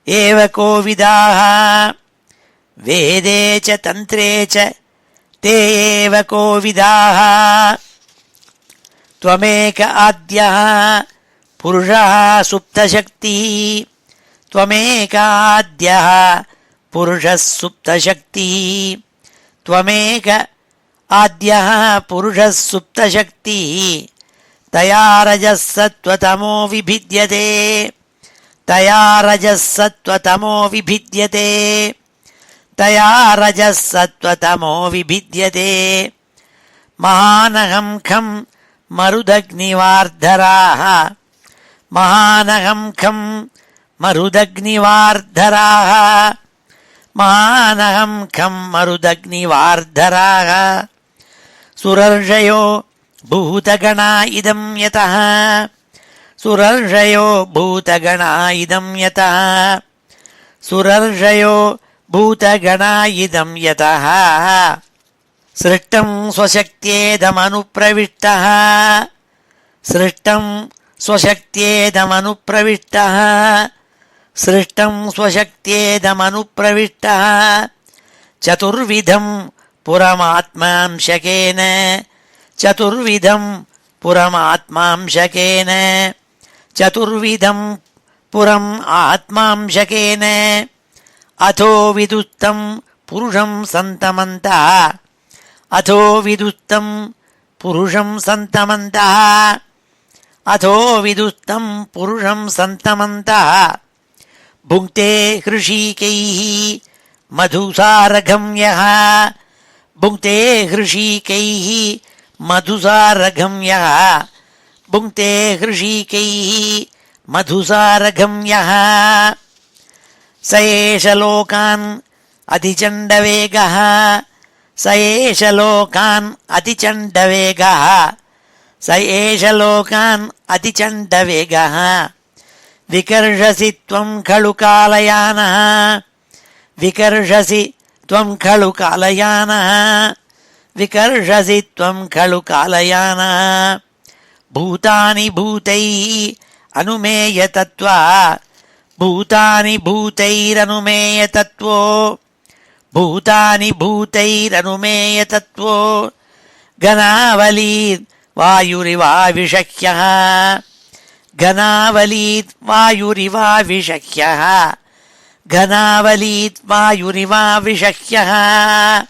एव कोविदाः, वेदे च तन्त्रे च ते एव कोविदाः. त्वमेक आद्यः पुरुषः सुप्तशक्तिः, त्वमेक आद्यः पुरुषः सुप्तशक्तिः, त्वमेक आद्यः पुरुषः सुप्तशक्तिः. तया रजः सत्त्वतमो विभिद्यते, तया रजः सत्त्वतमो विभिद्यते, तया रजः सत्त्वतमो विभिद्यते. महानहं खं मरुदग्निवार्धराः, महानहं खं मरुदग्निवार्धराः, महानहं खं मरुदग्निवार्धराः. सुरर्षयो भूतगणा इदं यतः, सुरर्षयो भूतगणा इदं यतः, सुरर्षयो भूतगणा इदं यतः. सृष्टं स्वशक्त्येदमनुप्रविष्टः, सृष्टं स्वशक्त्येदमनुप्रविष्टः, सृष्टं स्वशक्त्येदमनुप्रविष्टः. चतुर्विधं पुरमात्मांशकेन, चतुर्विधं पुरमात्मांशकेन, चतुर्विधं पुरम् आत्मांशकेन. अथो विदुत्तं पुरुषं सन्तमन्तः, अथो विदुत्तं पुरुषं सन्तमन्तः, अथो विदुत्तं पुरुषं सन्तमन्तः. भुङ्क्ते हृषीकैः मधुसारगम्यः, भुङ्क्ते हृषीकैः मधुसारगम्यः, भुङ्क्ते हृषीकैः मधुसारगम्यः. स एष लोकान् अतिचण्डवेगः, स एष लोकान् अतिचण्डवेगः, स एष लोकान् अतिचण्डवेगः. विकर्षसि त्वं खलु कालयानः, विकर्षसि त्वं खलु कालयानः, विकर्षसि त्वं खलु कालयानः. भूतानि भूतैः अनुमेयतत्त्वा, भूतानि भूतैरनुमेयतत्त्वो, भूतानि भूतैरनुमेयतत्त्वो. घनावलीर्वायुरिवाविषह्यः, घनावलीर्वायुरिवाविषह्यः, घनावलीर्वायुरिवाविषह्यः.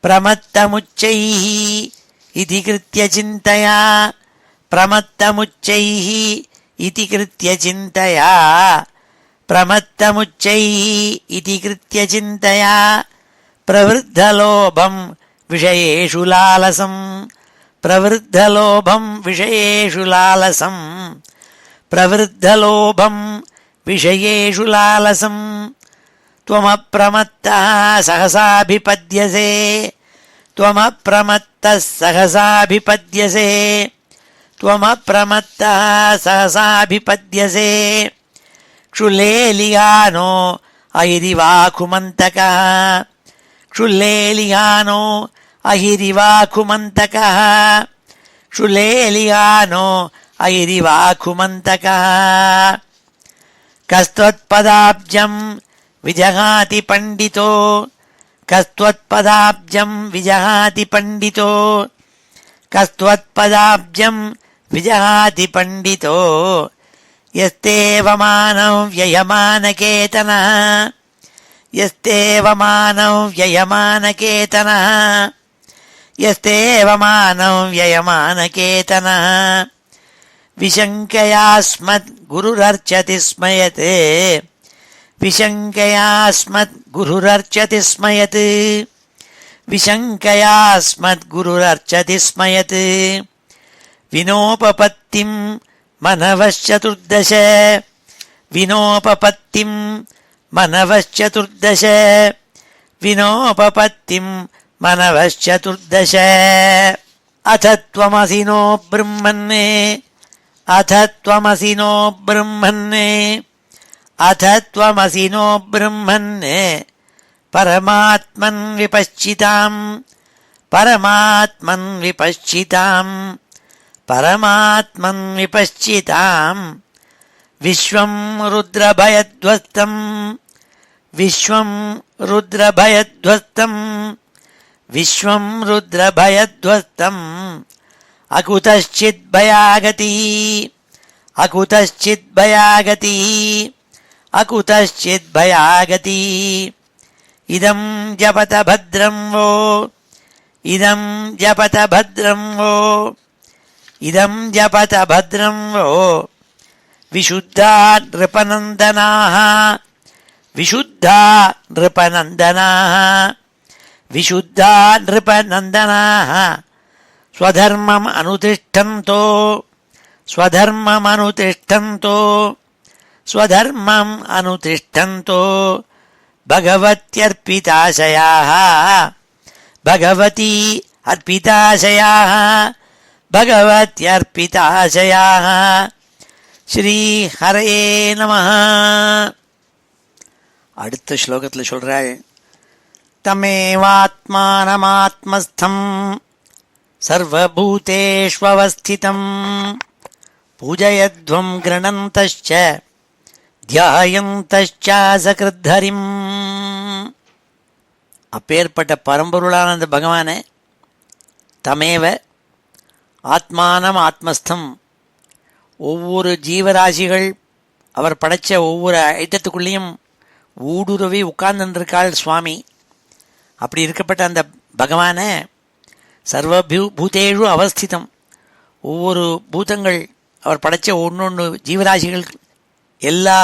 प्रमत्तमुच्चैः इति कृत्य चिन्तया प्रमत्तमुच्चैः इति कृत्य चिन्तया प्रमत्तमुच्चैः इति कृत्य चिन्तया प्रवृद्धलोभं विषयेषु लालसं प्रवृद्धलोभं विषयेषु लालसं प्रवृद्धलोभं विषयेषु लालसं त्वमप्रमत्तः सहसाभिपद्यसे त्वमप्रमत्तः सहसाभिपद्यसे त्वमप्रमत्तः सहसाभिपद्यसे क्षुल्लेलियानो अहिरिवाकुमन्तकः क्षुल्लेलियानो अहिरिवाकुमन्तकः क्षुल्लेलियानो अहिरिवाकुमन्तकः कस्त्वत्पदाब्जं विजहाति पण्डितो कस्त्वत्पदाब्जं विजहाति पण्डितो कस्त्वत्पदाब्जं विजहाति पण्डितो यस्तेव मानव व्ययमानकेतनः यस्तेव मानव व्ययमानकेतनः यस्तेव मानव व्ययमानकेतनः विशङ्कयास्मद्गुरुरर्चति स्मयत् विशङ्कयास्मद्गुरुरर्चति स्मयत् विशङ्कयास्मद्गुरुरर्चति स्मयत् विनोपपत्तिं मनवश्चतुर्दश विनोपपत्तिं मनवश्चतुर्दश विनोपपत्तिं मनवश्चतुर्दश अथ त्वमसि नो ब्रह्मन् अथ त्वमसि नो ब्रह्मन् अथ त्वमसि नो ब्रह्मन् परमात्मन् विपश्चितां परमात्मन् विपश्चितां परमात्मन् विपश्चितां विश्वं रुद्रभयध्वस्तं विश्वं रुद्रभयध्वस्तं विश्वं रुद्रभयध्वस्तं अकुतश्चिद्भयागतिः अकुतश्चिद्भयागतिः अकुतश्चिद्भयागतिः इदं जपत भद्रं वो इदं जपत भद्रं वो इदं जपत भद्रं वो विशुद्धा नृपनन्दनाः विशुद्धा नृपनन्दनाः विशुद्धा नृपनन्दनाः स्वधर्मम् अनुतिष्ठन्तो स्वधर्ममनुतिष्ठन्तो स्वधर्मम् अनुतिष्ठन्तो भगवत्यर्पिताशयाः भगवती अर्पिताशयाः भगवत्यर्पिताशयाः ஸ்ரீஹரயே நமஹ. அடுத்த ஸ்லோகத்தில் சொல்றாள், தமேவாத்மானமாத்மஸ்தம் சர்வபூதேஷ்வவஸ்திதம் பூஜயத்வம் கிருணந்தஸ்ச தியாயந்தஸ்சாசகிருத்தரிம். அப்பேற்பட்ட பரம்பொருளான அந்த பகவானை தமேவ ஆத்மானம் ஆத்மஸ்தம், ஒவ்வொரு ஜீவராசிகள் அவர் படைச்ச ஒவ்வொரு ஐட்டத்துக்குள்ளேயும் ஊடுருவி உட்கார்ந்துருக்காள் சுவாமி. அப்படி இருக்கப்பட்ட அந்த பகவானை சர்வபூதேஷு அவஸ்திதம், ஒவ்வொரு பூதங்கள் அவர் படைச்ச ஒன்னொன்று ஜீவராசிகள் எல்லா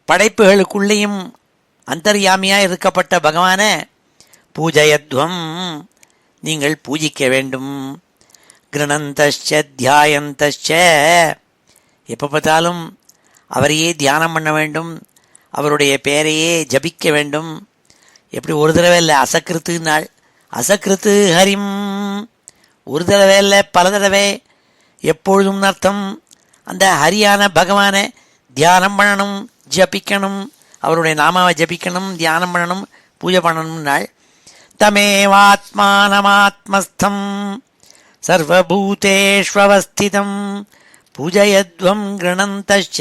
படைப்புகளுக்குள்ளேயும் அந்தர்யாமியாக இருக்கப்பட்ட பகவானை பூஜயத்வம் நீங்கள் பூஜிக்க வேண்டும். கிருணந்தஸ்ச தியாயந்தஸ்ச, எப்போ பார்த்தாலும் அவரையே தியானம் பண்ண வேண்டும், அவருடைய பெயரையே ஜபிக்க வேண்டும். எப்படி ஒரு தடவை இல்லை, அசக்கிருத்து நாள் அசக்கிருத்து ஹரிம், ஒரு தடவை இல்லை பல தடவை, எப்பொழுதும் அர்த்தம் அந்த ஹரியான பகவானை தியானம் பண்ணணும், ஜபிக்கணும், அவருடைய நாமாவை ஜபிக்கணும், தியானம் பண்ணணும், பூஜை பண்ணணும் நாள். தமேவாத்மானமாத்மஸ்தம் சர்வபூதேஷ்வவஸ்திதம் பூஜயத்வம் கிருணந்தஸ்ச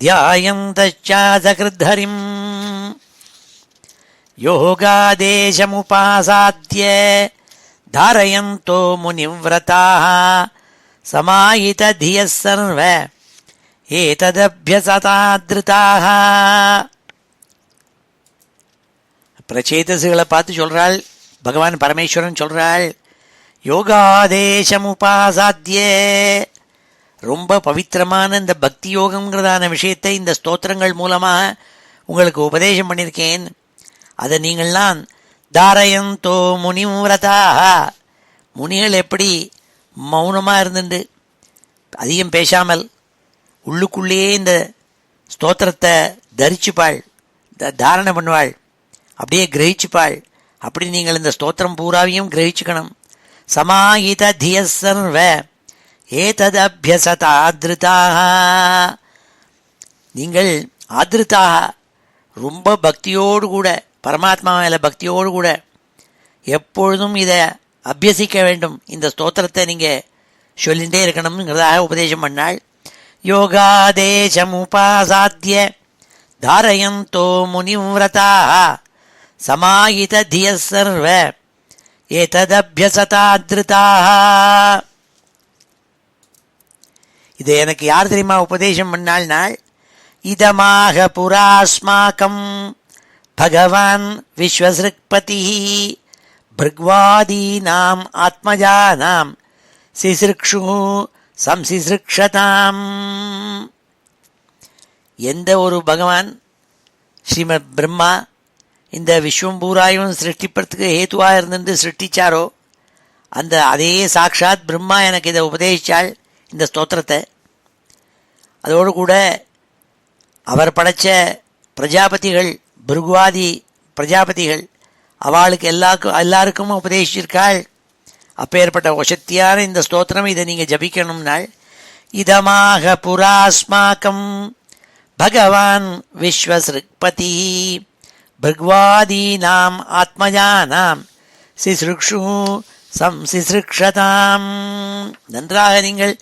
தியாயந்தஸ்சாசகிருத்தரிம். யோகாதேசமுபாசாத்ய தாரயந்தோ முனிவ்ரதாः சமாஹிததியः சர்வ ஏததப்யசதாத்ருதாः. பிரச்சேதசுகளை பார்த்து சொல்றாள், பகவான் பரமேஸ்வரன் சொல்றாள், யோகாதேசமுபாசாத்திய, ரொம்ப பவித்திரமான இந்த பக்தி யோகங்கிறதான விஷயத்தை இந்த ஸ்தோத்திரங்கள் மூலமாக உங்களுக்கு உபதேசம் பண்ணியிருக்கேன். அதை நீங்கள்லாம் தாரயந்தோ முனிவிரதாக, முனிகள் எப்படி மௌனமாக இருந்துண்டு அதிகம் பேசாமல் உள்ளுக்குள்ளேயே இந்த ஸ்தோத்திரத்தை தரிச்சுப்பாள், தாரணை பண்ணுவாள், அப்படியே கிரகிச்சுப்பாள். அப்படி நீங்கள் இந்த ஸ்தோத்திரம் பூராவையும் கிரகிச்சுக்கணும். சமாஹித திய சர்வ ஏதத் அபியசத ஆத்ருதாக, நீங்கள் ஆத்ருதாக ரொம்ப பக்தியோடு கூட, பரமாத்மா மேலே பக்தியோடு கூட எப்பொழுதும் இதை அபியசிக்க வேண்டும். இந்த ஸ்தோத்திரத்தை நீங்கள் சொல்லிகிட்டே இருக்கணுங்கிறதாக உபதேசம் பண்ணாள். யோகாதேசம் உபாசாத்திய தாரயந்தோ முனிவிரதாக சமாஹித திய சர்வ ஏததப்யசதாத்ருதாக. இதை எனக்கு யார் தெரியுமா உபதேசம் பண்ணாள்னால், இதமாக புராஸ்மாக்கம் பகவான் விஸ்வசிருக்பதி பிருக்வாதீனாம் ஆத்மஜானாம் சிசிருக்ஷு சம்சிசிருக்ஷதாம். எந்த ஒரு பகவான் ஸ்ரீமத் பிரம்மா இந்த விஸ்வம்பூராயும் சிருஷ்டிப்பறதுக்கு ஹேத்துவாக இருந்து சிருஷ்டிச்சாரோ, அந்த அதே சாட்சாத் பிரம்மா எனக்கு இதை உபதேசித்தாள், இந்த ஸ்தோத்திரத்தை. அதோடு கூட அவர் படைத்த பிரஜாபதிகள், பிருகுவாதி பிரஜாபதிகள், அவளுக்கு எல்லாருக்கும் உபதேசிச்சிருக்காள். அப்பேற்பட்ட வசத்தியான இந்த ஸ்தோத்திரம், இதை நீங்கள் ஜபிக்கணும்னாள். இதமாக புராஸ்மாக்கம் பகவான் விஸ்வசிருக்பதி பிருக்வாதீனாம் ஆத்மஜானாம் சிசிருக்ஷு சம்சிசிருக்ஷதாம். நன்றாக நீங்கள்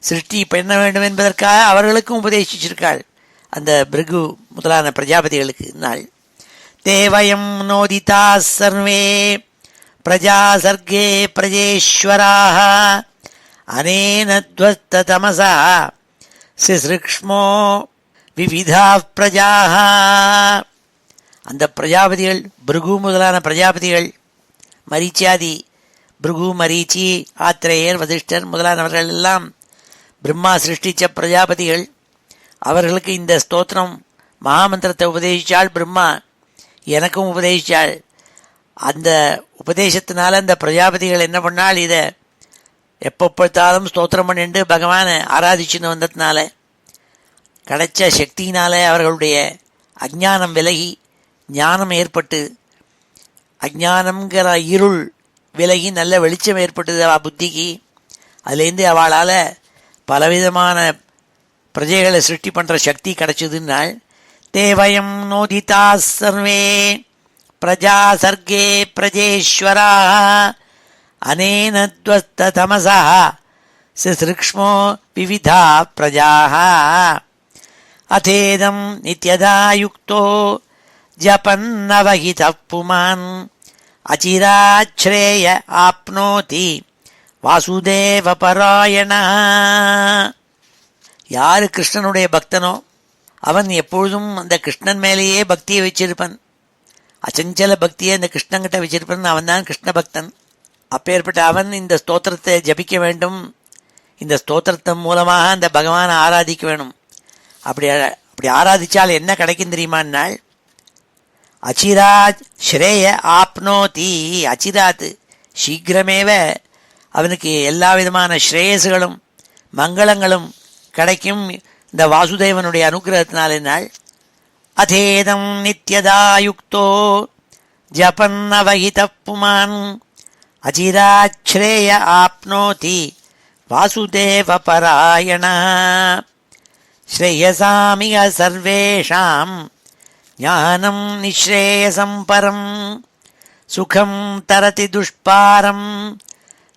சிருஷ்டி பண்ண வேண்டும் என்பதற்காக அவர்களுக்கும் உபதேசிச்சிருக்காள், அந்த பிருகு முதலான பிரஜாபதிகளுக்கு. நாள் தேவயம் நோதிதா சர்வே பிரஜா சர்க்கே பிரஜேஸ்வராக அனேன த்வஸ்த தமசா சிசிருக்ஷ்மோ விவிதா பிரஜாக. அந்த பிரஜாபதிகள், பிருகு முதலான பிரஜாபதிகள், மரீச்சியாதி பிருகு, மரீச்சி, ஆத்திரேயர், வசிஷ்டர் முதலானவர்கள் எல்லாம் பிரம்மா சிருஷ்டித்த பிரஜாபதிகள். அவர்களுக்கு இந்த ஸ்தோத்திரம் மகாமந்திரத்தை உபதேசித்தாள் பிரம்மா, எனக்கும் உபதேசித்தாள். அந்த உபதேசத்தினால அந்த பிரஜாபதிகள் என்ன பண்ணால், இதை எப்போ பார்த்தாலும் ஸ்தோத்திரம் பண்ணிட்டு பகவானை ஆராதிச்சுன்னு வந்ததுனால, கிடைச்ச சக்தியினால அவர்களுடைய அஞ்ஞானம் விலகி ஞானம் ஏற்பட்டு, அஞ்ஞானம்ங்கிற இருள் விலகி நல்ல வெளிச்சம் ஏற்பட்டது அவள் புத்திக்கு. அதுலேருந்து அவளால் பலவிதமான பிரஜைகளை சிருஷ்டி பண்ணுற சக்தி கிடைச்சதுன்னாள். தேவயம் நோதிதா சர்வே பிரஜா சர்க்கே பிரஜேஸ்வரா அனேன த்வஸ்த தமசா சிசிருக்ஷ்மோ விவிதா பிரஜாः அதேதம் நித்யதா யுக்தோ ஜபன்னவஹிதः புமான் அச்சிராச்ரேய ஆப்னோதி வாசுதேவ பராயணா. யார் கிருஷ்ணனுடைய பக்தனோ அவன் எப்பொழுதும் அந்த கிருஷ்ணன் மேலேயே பக்தியை வச்சிருப்பன், அச்சஞ்சல பக்தியை அந்த கிருஷ்ணங்கிட்ட வச்சிருப்பன். அவன் தான் கிருஷ்ண பக்தன். அப்பேற்பட்ட அவன் இந்த ஸ்தோத்திரத்தை ஜபிக்க வேண்டும். இந்த ஸ்தோத்திரத்தின் மூலமாக அந்த பகவானை ஆராதிக்க வேணும். அப்படி ஆராதித்தால் என்ன கிடைக்கும் தெரியுமானால், அச்சிராத் ஸ்ரேய ஆப்னோதி. அச்சிராத் சீக்கிரமேவ அவனுக்கு எல்லா விதமான ஸ்ரேயஸுகளும் மங்களங்களும் கிடைக்கும் இந்த வாசுதேவனுடைய அனுகிரகத்தினாலினால். அதேதம் நித்யதா யுக்தோ ஜபன்னவஹிதः புமான் அச்சிராச்ரேய ஆப்னோதி வாசுதேவ பராயணா. ஸ்ரேயசாமிக சர்வேஷாம் ஞானம் நிஸ்ரேயசம் பரம் சுகம் தரதி துஷ்பாரம்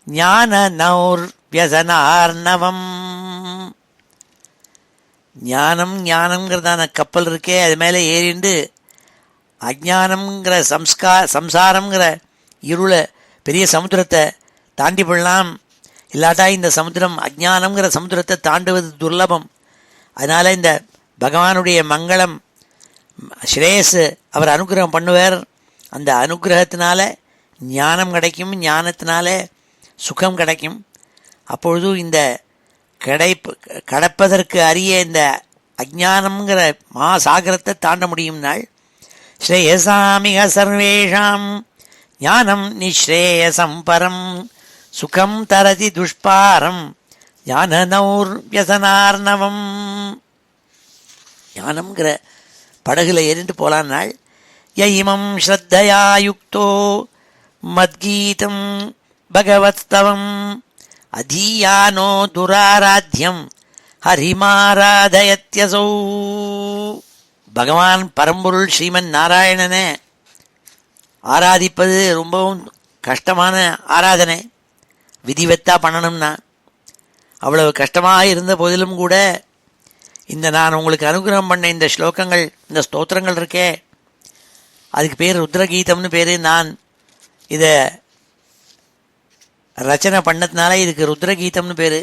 ஞான நௌர்வியசனார்ணவம். ஞானம்ங்கிறதான கப்பல் இருக்கே, அது மேலே ஏறிண்டு அஜானம்ங்கிற சம்சாரம்ங்கிற இருளை பெரிய சமுத்திரத்தை தாண்டி போடலாம். இல்லாட்டா இந்த சமுத்திரம் அஜானம்ங்கிற சமுத்திரத்தை தாண்டுவது துர்லபம். அதனால் இந்த பகவானுடைய மங்களம் ஸ்ரேயஸ் அவர் அனுகிரகம் பண்ணுவார். அந்த அனுகிரகத்தினால ஞானம் கிடைக்கும், ஞானத்தினால சுகம் கிடைக்கும். அப்பொழுது இந்த கடப்பதற்கு அரிய இந்த அஜானம்ங்கிற மகாசாகரத்தை தாண்ட முடியும் நாள். ஸ்ரேயசாமிக சர்வேஷாம் ஞானம் நிஸ்ரேயசம் பரம் சுகம் தரதி துஷ்பாரம் ஞானநௌர் வியசனார்ணவம். ஞானம்ங்கிற படகுல ஏறிட்டு போலான் நாள். யயிமம் ஸ்ரத்தையா யுக்தோ மத்கீதம் பகவத்ஸ்தவம் அதீயானோ துராராத்யம் ஹரிமாராதயத்யசௌ. பகவான் பரம்பொருள் ஸ்ரீமன் நாராயணனை ஆராதிப்பது ரொம்பவும் கஷ்டமான ஆராதனை. விதிவத்தா பண்ணணும்னா அவ்வளவு கஷ்டமாக இருந்த போதிலும் கூட இந்த நான் உங்களுக்கு அனுகிரகம் பண்ண இந்த ஸ்லோகங்கள், இந்த ஸ்தோத்திரங்கள் இருக்கே, அதுக்கு பேர் ருத்ரகீதம்னு பேர். நான் இதை ரச்சனை பண்ணதுனால இதுக்கு ருத்ரகீதம்னு பேர்.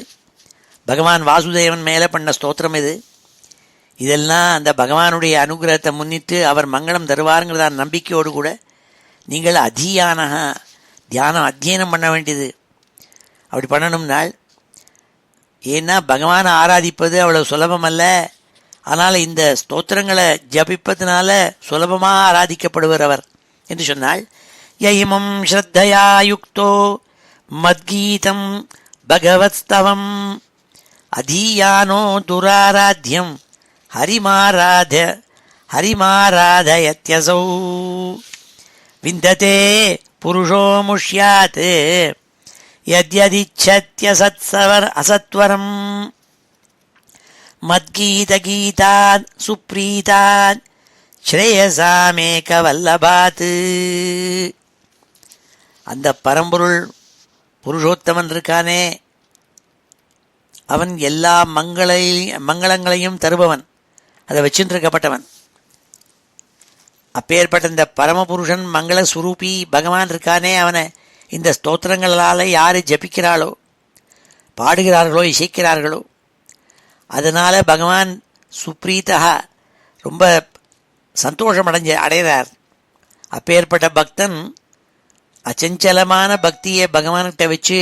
பகவான் வாசுதேவன் மேலே பண்ண ஸ்தோத்திரம் இது. இதெல்லாம் அந்த பகவானுடைய அனுகிரகத்தை முன்னிட்டு அவர் மங்களம் தருவாருங்கிறதா நம்பிக்கையோடு கூட நீங்கள் அதீயானக தியானம் அத்தியனம் பண்ண வேண்டியது. அப்படி பண்ணணும்னால், ஏன்னா பகவானை ஆராதிப்பது அவ்வளவு சுலபம் அல்ல. ஆனால் இந்த ஸ்தோத்திரங்களை ஜபிப்பதனால சுலபமாக ஆராதிக்கப்படுவர் அவர் என்று சொன்னால், யயிமம் ஸ்ரத்தையா யுக்தோ மத்கீதம் பகவத்ஸ்தவம் அதீயானோ துராராத்யம் ஹரிமாராதயத்யசௌ விந்ததே புருஷோ முஷ்யாத் அசத்வரம் மத்கீதகீதாத் சுப்ரீதாத் ஸ்ரேயசாமேக வல்லபாத். அந்த பரம்பொருள் புருஷோத்தமன் இருக்கானே, அவன் எல்லா மங்களங்களையும் தருபவன், அதை வச்சுருக்கப்பட்டவன். அப்பேற்பட்ட இந்த பரமபுருஷன் மங்கள சுரூபி பகவான் இருக்கானே, அவனை இந்த ஸ்தோத்திரங்களால் யார் ஜபிக்கிறாளோ, பாடுகிறார்களோ, இசைக்கிறார்களோ, அதனால் பகவான் சுப்ரீதா ரொம்ப சந்தோஷம் அடைகிறார். அப்பேற்பட்ட பக்தன் அச்சஞ்சலமான பக்தியை பகவான்கிட்ட வச்சு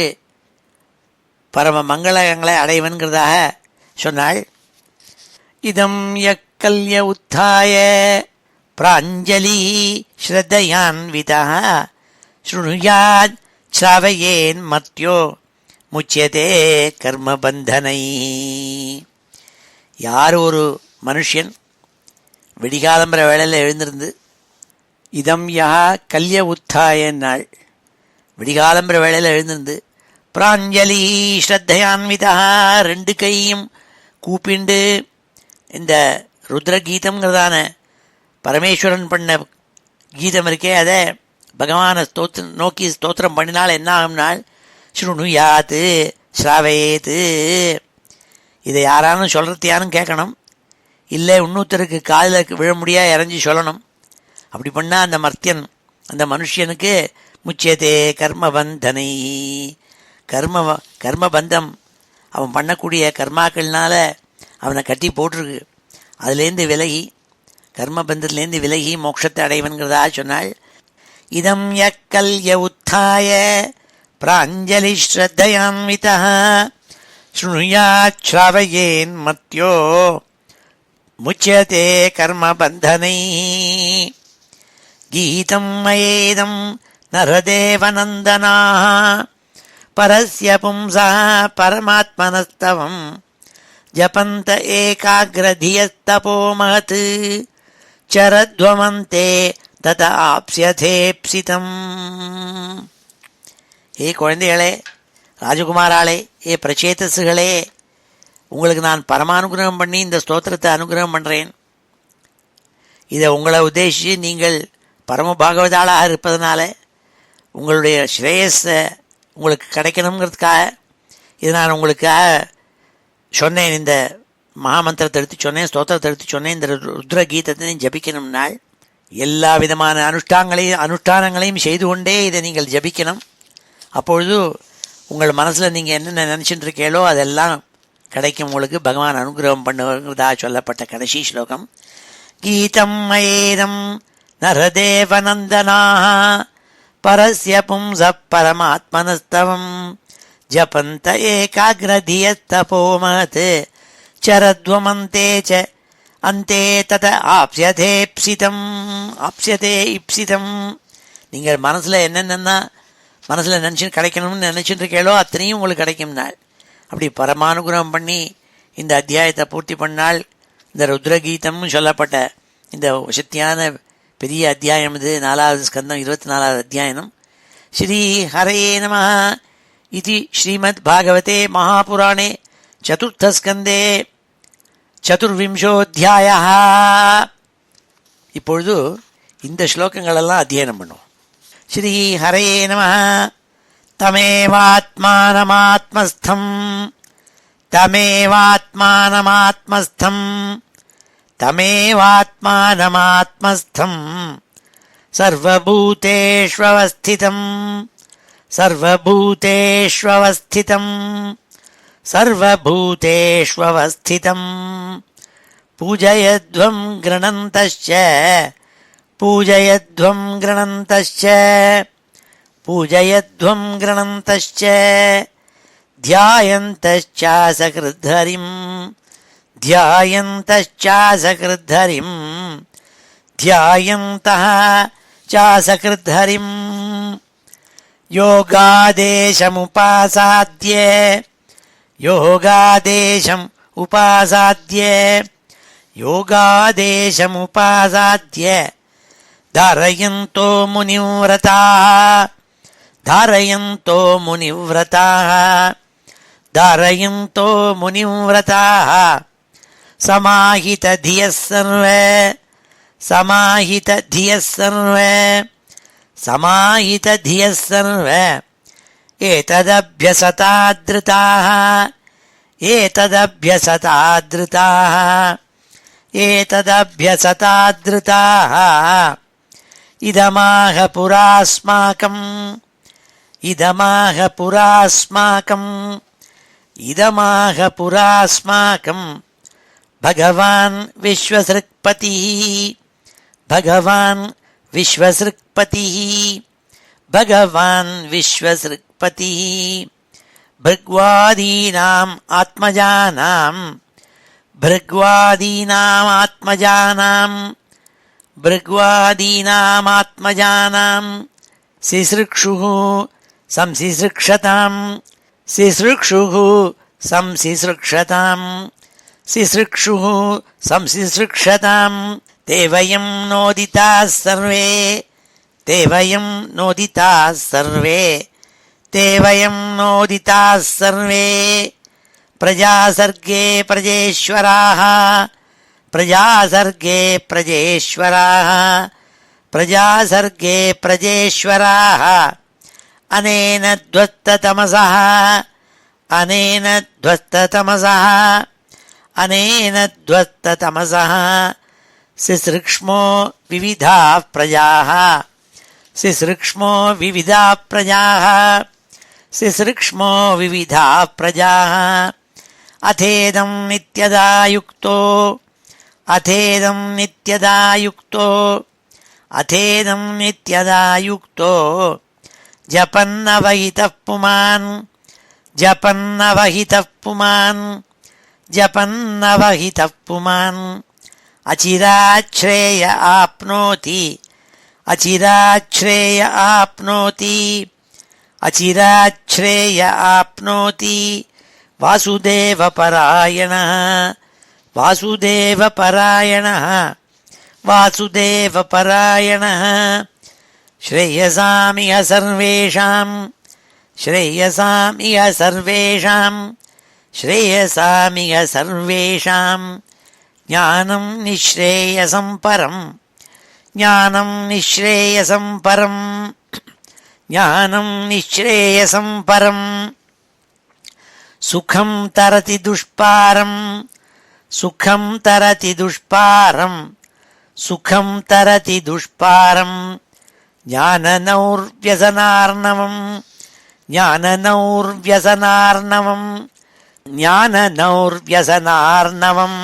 பரம மங்களங்களை அடைவன்கிறதாக சொன்னாள். இதம் யக்கல்ய உத்தாய பிராஞ்சலி ஸ்ரத்தையான்விதா ஸ்ருணுயாத் ஸ்ராவயேன் மத்யோ முச்சியதே கர்மபந்தனை. யார் ஒரு மனுஷன் விடிகாலம்பர வேளையில் எழுந்திருந்து இதம் யா கல்ய உத்தாய நாள், விடிகாலம்பர வேளையில் எழுந்திருந்து பிராஞ்சலி ஸ்ரத்தையான்விதா ரெண்டு கையும் கூப்பிண்டு இந்த ருத்ரகீதம்ங்கிறதான பரமேஸ்வரன் பண்ண கீதம் இருக்கே, அதை பகவானை நோக்கி ஸ்தோத்திரம் பண்ணினால் என்ன ஆகும்னால் ஸ்ருணுயாத்து ஸ்ராவயேத்து. இதை யாரானும் சொல்கிறது யாரும் கேட்கணும், இல்லை இன்னொருத்தருக்கு காதில் விழ முடியாது இறஞ்சி சொல்லணும். அப்படி பண்ணால் அந்த மர்த்தியன், அந்த மனுஷனுக்கு முச்சியதே கர்மபந்தனை, கர்மபந்தம் அவன் பண்ணக்கூடிய கர்மாக்கள்னால அவனை கட்டி போட்டிருக்கு. அதுலேருந்து விலகி, கர்மபந்தத்துலேருந்து விலகி மோட்சத்தை அடைவன்கிறதா சொன்னாள். இதம் யக்கல்ய உத்தாய பிராஞ்சலி ஸ்ரத்தையான்விதா ஸ்ருணுயாத் ஸ்ராவயேன் மத்யோ முச்சியதே கர்மபந்தனை. கீதம் மயேதம் நரதேவநந்தனாः பரஸ்ய பும்சா பரமாத்மனஸ்தவம் ஜபந்த ஏகாக்ரதியஸ்தபோ மகத் சரத்வமந்தே தத ஆப்ஸ்யதேப்சிதம். ஏ குழந்தைகளே, ராஜகுமாராளே, ஏ பிரச்சேதசுகளே, உங்களுக்கு நான் பரமானுகிரகம் பண்ணி இந்த ஸ்தோத்திரத்தை அனுகிரகம் பண்ணுறேன். இதை உங்களை உத்தேசித்து நீங்கள் பரம பாகவதாளாக இருப்பதனால உங்களுடைய ஸ்ரேயஸை உங்களுக்கு கிடைக்கணுங்கிறதுக்காக இது நான் உங்களுக்காக சொன்னேன். இந்த மகாமந்திரத்தை எடுத்து சொன்னேன், ஸ்தோத்திரத்தை எடுத்து சொன்னேன். இந்த ருத்ர கீதத்தையும் ஜபிக்கணும்னால் எல்லா விதமான அனுஷ்டானங்களையும் செய்து கொண்டே இதை நீங்கள் ஜபிக்கணும். அப்பொழுது உங்கள் மனசில் நீங்கள் என்னென்ன நினச்சிட்டு இருக்கீங்களோ அதெல்லாம் கிடைக்கும். உங்களுக்கு பகவான் அனுகிரகம் பண்ணுவதா சொல்லப்பட்ட கடைசி ஸ்லோகம். கீதம் மயேதம் நரதேவநந்தனாः பரஸ்ய பும்ச பரமாத்மனஸ்தவம் ஜபந்த ஏகாக்ரதியத்தபோமத் சரத்வமந்தே ச அந்தே தத ஆப்ஸ்யதே இப்சிதம். ஆப்ஸ்யதே இப்சிதம். நீங்கள் மனசில் என்னென்னா மனசில் நினச்சின்னு கிடைக்கணும்னு நினச்சிட்டு இருக்கேளோ அத்தனையும் உங்களுக்கு கிடைக்கும் நாள். அப்படி பரமானுகிரகம் பண்ணி இந்த அத்தியாயத்தை பூர்த்தி பண்ணால் இந்த ருத்ரகீதம்னு சொல்லப்பட்ட இந்த வசத்தியான பெரிய அத்தியாயம் இது 4வது ஸ்கந்தம் 24வது அத்தியாயம். ஸ்ரீ ஹரயே நமः இது ஸ்ரீமத் பாகவதே மகாபுராணே சதுர்த்தஸ்கந்தே சதுர்விம்சோத்தியாயः. இப்பொழுது இந்த ஸ்லோகங்களெல்லாம் அத்தியனம் பண்ணுவோம். ஸ்ரீ ஹரயே நமः. தமேவாத்மானமாத்மஸ்தம் தமேவாத்மானமாத்மஸ்தம் தமேவாத்மானமாத்மஸ்தம் சர்வபூதேஷ்வவஸ்திதம் சர்வபூதேஷ்வவஸ்திதம் சர்வபூதேஷ்வவஸ்திதம் பூஜயத்வம் கிருணந்தஸ்ச பூஜயத்வம் கிருணந்தஸ்ச பூஜயத்வம் கிருணந்தஸ்ச த்யாயந்தச்சாசகிருத்தரிம் த்யாயந்தச்சாசகிருத்தரிம் த்யாயந்தः சாசகிருத்தரிம் யோகாதேசமுபாசாத்ய யோகாதேசம் உபாசாத்ய யோகாதேசமுபாசாத்ய தாரயந்தோ முனிவ்ரதாः தாரயந்தோ முனிவ்ரதாः தாரயந்தோ முனிவ்ரதாः சமாஹிததியः சர்வே சமாஹிததியः சர்வே சமாஹிததியः சர்வே ஏததப்யசதாத்ருதாः ஏததப்யசதாத்ருதாः ஏததப்யசதாத்ருதாः இதமாக புராஸ்மாகம் இதமாக புராஸ்மாகம் இதமாக புராஸ்மாகம் பகவான் விஸ்வஸ்ருக்பதிः பகவான் விஸ்வஸ்ருக்பதிः பகவான் விஸ்வஸ்ருக்பதிः பிருக்வாதீனாம் ஆத்மஜானாம் பிருக்வாதீனாம் ஆத்மஜானாம் பிருக்வாதீனாம் ஆத்மஜானாம் சிஸ்ருக்ஷுः சம்சிஸ்ருக்ஷதாம் சிஸ்ருக்ஷுः சம்சிஸ்ருக்ஷதாம் சிஸ்ருக்ஷுः சம்சிஸ்ருக்ஷதாம் தேவயம் நோதிதாः சர்வே தேவயம் நோதிதாः சர்வே தேவயம் நோதிதாः சர்வே பிரஜாசர்గే பிரஜேஸ்வராः பிரஜாசர்గే பிரஜேஸ்வராः பிரஜாசர்गे பிரஜேஸ்வராः அனேன த்வஸ்ததமசः அனேன த்வஸ்ததமசः அனேன த்வஸ்ததமசः சிஸ்ருக்ஷ்மோ விவிதாः பிரஜாः சிஸ்ருக்ஷ்மோ விவிதாः பிரஜாः சிஸ்ருக்ஷ்மோ விவிதாः பிரஜாः அதேதம் நித்யதா யுக்தோ அதேதம் நித்யதா யுக்தோ அதேதம் நித்யதா யுக்தோ ஜபன்னவஹிதः புமான் ஜபன்னவஹிதः புமான் ஜபன்னவஹிதः புமான் அச்சிராச்ரேய ஆப்னோதி அச்சிராச்ரேய ஆப்னோதி அச்சிராச்ரேய ஆப்னோதி வாசுதேவபராயணः வாசுதேவபராயணः வாசுதேவபராயணः ஸ்ரேயசாமிய சர்வேஷாம் ஸ்ரேயசாமிய சர்வேஷாம் ஸ்ரேயசாமிய சர்வேஷாம் ஞானம் நிஸ்ரேயசம் பரம் ஞானம் நிஸ்ரேயசம் பரம் ஞானம் நிஸ்ரேயசம் பரம் சுகம் தரதி துஷ்பாரம் சுகம் தரதி துஷ்பாரம் சுகம் தரதி துஷ்பாரம் ஞானநௌர்வ்யசனார்ணவம் ஞானநௌர்வ்யசனார்ணவம் ஞானநௌர்வ்யசனார்ணவம்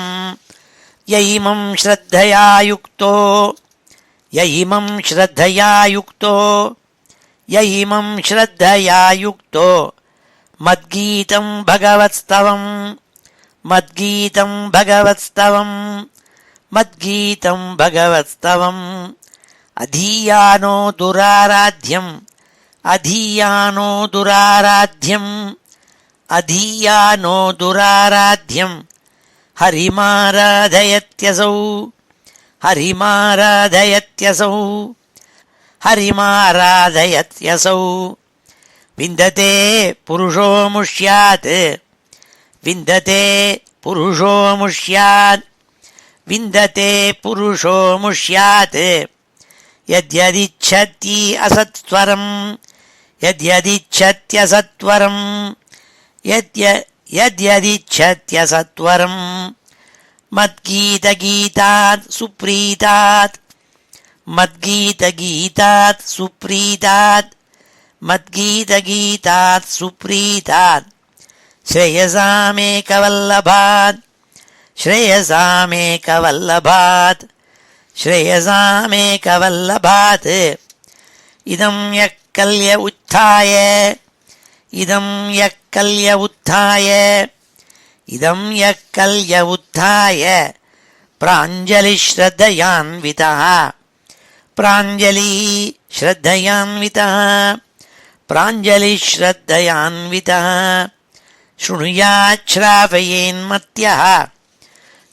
யயிமம் ஸ்ரத்தயா யுக்தோ யயிமம் ஸ்ரத்தயா யுக்தோ யயிமம் ஸ்ரத்தயா யுக்தோ மத்கீதம் பகவத்ஸ்தவம் மத்கீதம் பகவத்ஸ்தவம் மத்கீதம் பகவத்ஸ்தவம் அதீயானோ துராராத்யம் அதீயானோ துராராத்யம் அதீயானோ துராராத்யம் ஹரிமாராதயத்யசௌ ஹரிமாராதயத்யசௌ ஹரிமாராதயத்யசௌ விந்ததே புருஷோ முஷ்யாத் விந்ததே புருஷோ முஷ்யாத் விந்ததே புருஷோ முஷ்யாத் யத்யதிச்சதி அசத்வரம் யத்யதிச்சத்யசத்வரம் யத்யதிச்சத்யசத்வரம் மத்கீதகீதாத் சுப்ரீதாத் மத்கீதகீதாத் சுப்ரீதாத் மத்கீதகீதாத் சுப்ரீதாத் ஸ்ரேயசாமேகவல்லபாத் ஸ்ரேயசாமேகவல்லபாத் ஸ்ரேயசாமேகவல்லபாத் இதம் யக் கல்ய உத்தாய இதம் யக் கல்ய உத்தாய இதம் யக் கல்ய உத்தாய பிராஞ்சலி ஸ்ரத்தயான்விதः பிராஞ்சலி ஸ்ரத்தயான்விதः பிராஞ்சலி ஸ்ரத்தயான்விதः ஸ்ருணுயாச்ச்ராவயேன்மத்யः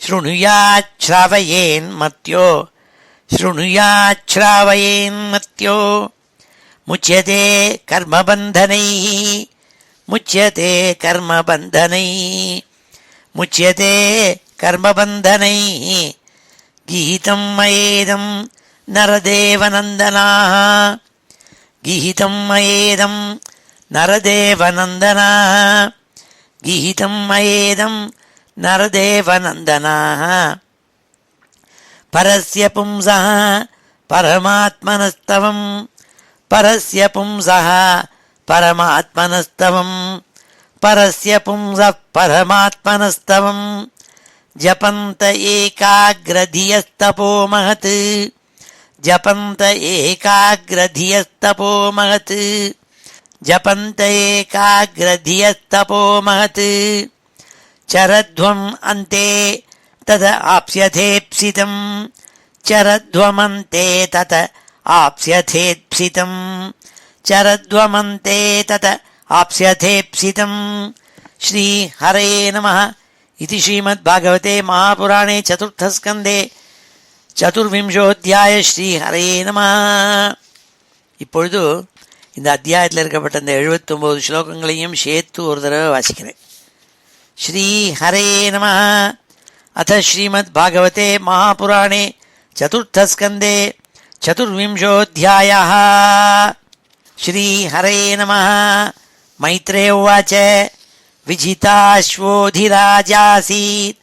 ஸ்ருணுயாச்ச்ராவயேன்மத்யோ ஸ்ருணுயாச்ச்ராவயேன்மத்யோ முச்யதே கர்மபந்தனைः முச்யதே கர்மபந்தனைः முச்யதே கர்மபந்தனைः கீதம் மயேதம் நரதேவநந்தனாः கீதம் மயேதம் நரதேவநந்தனாः கீதம் மயேதம் நரதேவநந்தனாः பரஸ்ய பும்சः பரமாத்மனஸ்தவம் பரஸ்ய பும்சः பரமாத்மனஸ்தவம் பரஸ்ய பும்சः பரமாத்மனஸ்தவம் ஜபந்த ஏகாக்ரதியஸ்தபோ மஹத் ஜபந்த ஏகாக்ரதியஸ்தபோ மஹத் ஜபந்த ஏகாக்ரதியஸ்தபோ மஹத் சரத்வம் அந்தே தத ஆப்ஸ்யதேப்சிதம் சரத்வமந்தே தத ஆப்ஸ்யதேப்சிதம் சரத்வமந்தே தத ஆப்ஸ்யதேப்சிதம் ஸ்ரீ ஹரே நமः இது ஸ்ரீமத் பாகவதே மகாபுராணே சதுர்த்தஸ்கந்தே சதுர்விம்சோத்தியாய ஸ்ரீ ஹரே நமः. இப்பொழுது இந்த அத்தியாயத்தில் இருக்கப்பட்ட இந்த 79 ஸ்லோகங்களையும் சேர்த்து ஒரு தடவை வாசிக்கிறேன். ஸ்ரீ ஹரே நமः. அத ஸ்ரீமத் பாகவதே மகாபுராணே சதுர்த்தஸ்கந்தே சதுர்விம்சோத்தியாயः. ஸ்ரீ ஹரே நமः. மைத்ரேய உவாச்ச விஜிதாஸ்வோधिराजासीत्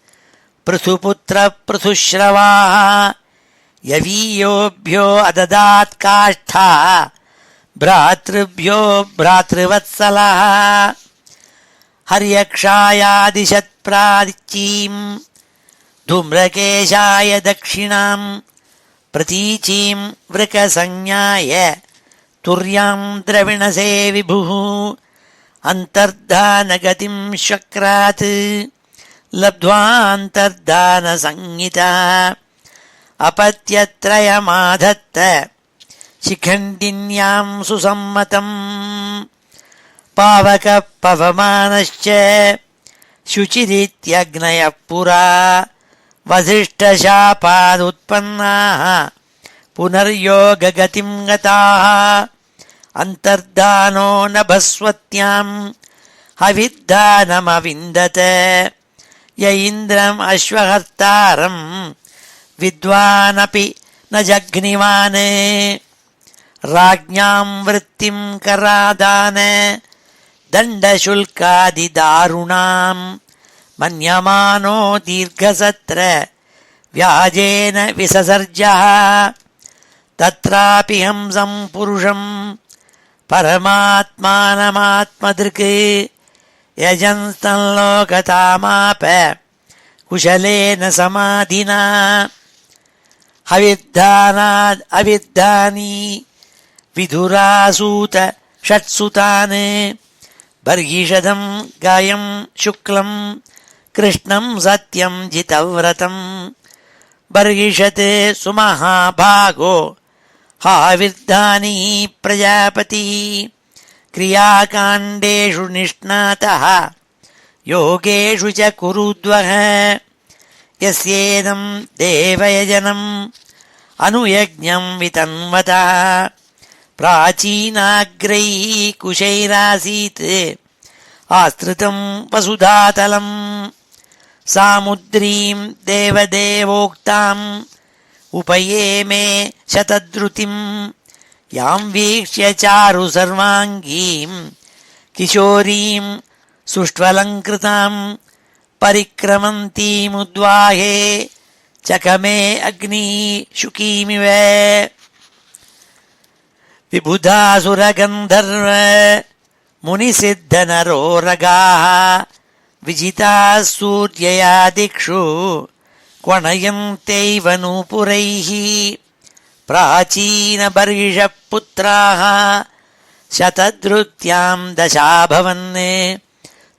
पृथुपुत्र पृथुश्रवाः यवीयोभ्यो अददात् काष्ठा भ्रातृभ्यो भ्रातृवत्सलः हर्यक्षायादिशत्प्राचीं धूम्रकेशाय दक्षिणां प्रतीचीं वृकसंज्ञाय तुर्यां द्रविणसे विभुः अन्तर्धानगतिं शक्रात् लब्ध्वान्तर्धानसंहिता अपत्यत्रयमाधत्त शिखण्डिन्यां सुसम्मतम् पावकः पवमानश्च शुचिरित्यग्नयः पुरा वसिष्ठशापादुत्पन्नाः पुनर्योगगतिं गताः अन्तर्धानो नभस्वत्यां हविद्धानमविन्दत य इन्द्रम् अश्वहर्तारं विद्वानपि न जग्निवान् राज्ञां वृत्तिं करादान दण्डशुल्कादिदारुणां मन्यमानो दीर्घसत्र व्याजेन विससर्जः तत्रापि हंसं पुरुषं परमात्मानमात्मदृक् यजंस्तल्लोकतामाप कुशलेन समाधिना हविद्धानाद् अविद्धानि विधुरासूत षट्सुतान् बर्हिषदं गायं शुक्लं कृष्णं सत्यं जितव्रतं बर्हिषते सुमहाभागो हाविर्धानी प्रजापति क्रियाकाण्डेषु निष्णातः योगेषु च कुरुद्वः यस्येदं देवयजनम् अनुयज्ञं वितन्वतः प्राचीनाग्रैः कुशैरासीत् आस्तृतं वसुधातलम् सामुद्रीं देवदेवोक्ताम् उपयेमे शतद्रुतिं यां वीक्ष्य चारु सर्वाङ्गीं किशोरीं सुष्ठ्वलङ्कृतां परिक्रमन्तीमुद्वाहे चकमे अग्नि शुकीमिव विबुधासुरगन्धर्व मुनिसिद्धनरोरगाः विजिताः सूर्यया दिक्षु क्वणयन्त्यैव नूपुरैः प्राचीनबर्हिषपुत्राः शतधृत्यां दशाभवन्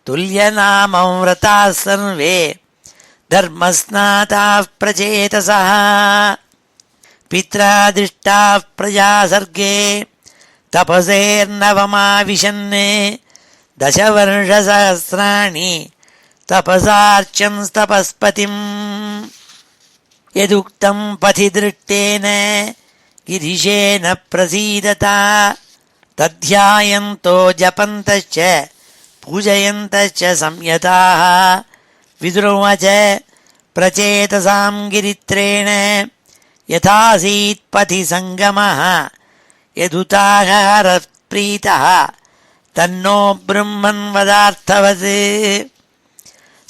तुल्यनामव्रताः सर्वे धर्मस्नाताः प्रचेतसः पित्रादिष्टाः प्रजासर्गे तपसेर्नवमाविशन् दशवर्षसहस्राणि तपसार्चन्स्तपस्पतिम् यदुक्तं पथि दृष्टेन गिरिशेन प्रसीदता तद्ध्यायन्तो जपन्तश्च पूजयन्तश्च संयताः विदुरोवाच प्रचेतसां गिरित्रेण यथासीत् पथि सङ्गमः यदुताहरप्रीतः तन्नो ब्रह्मन् वदार्थवत्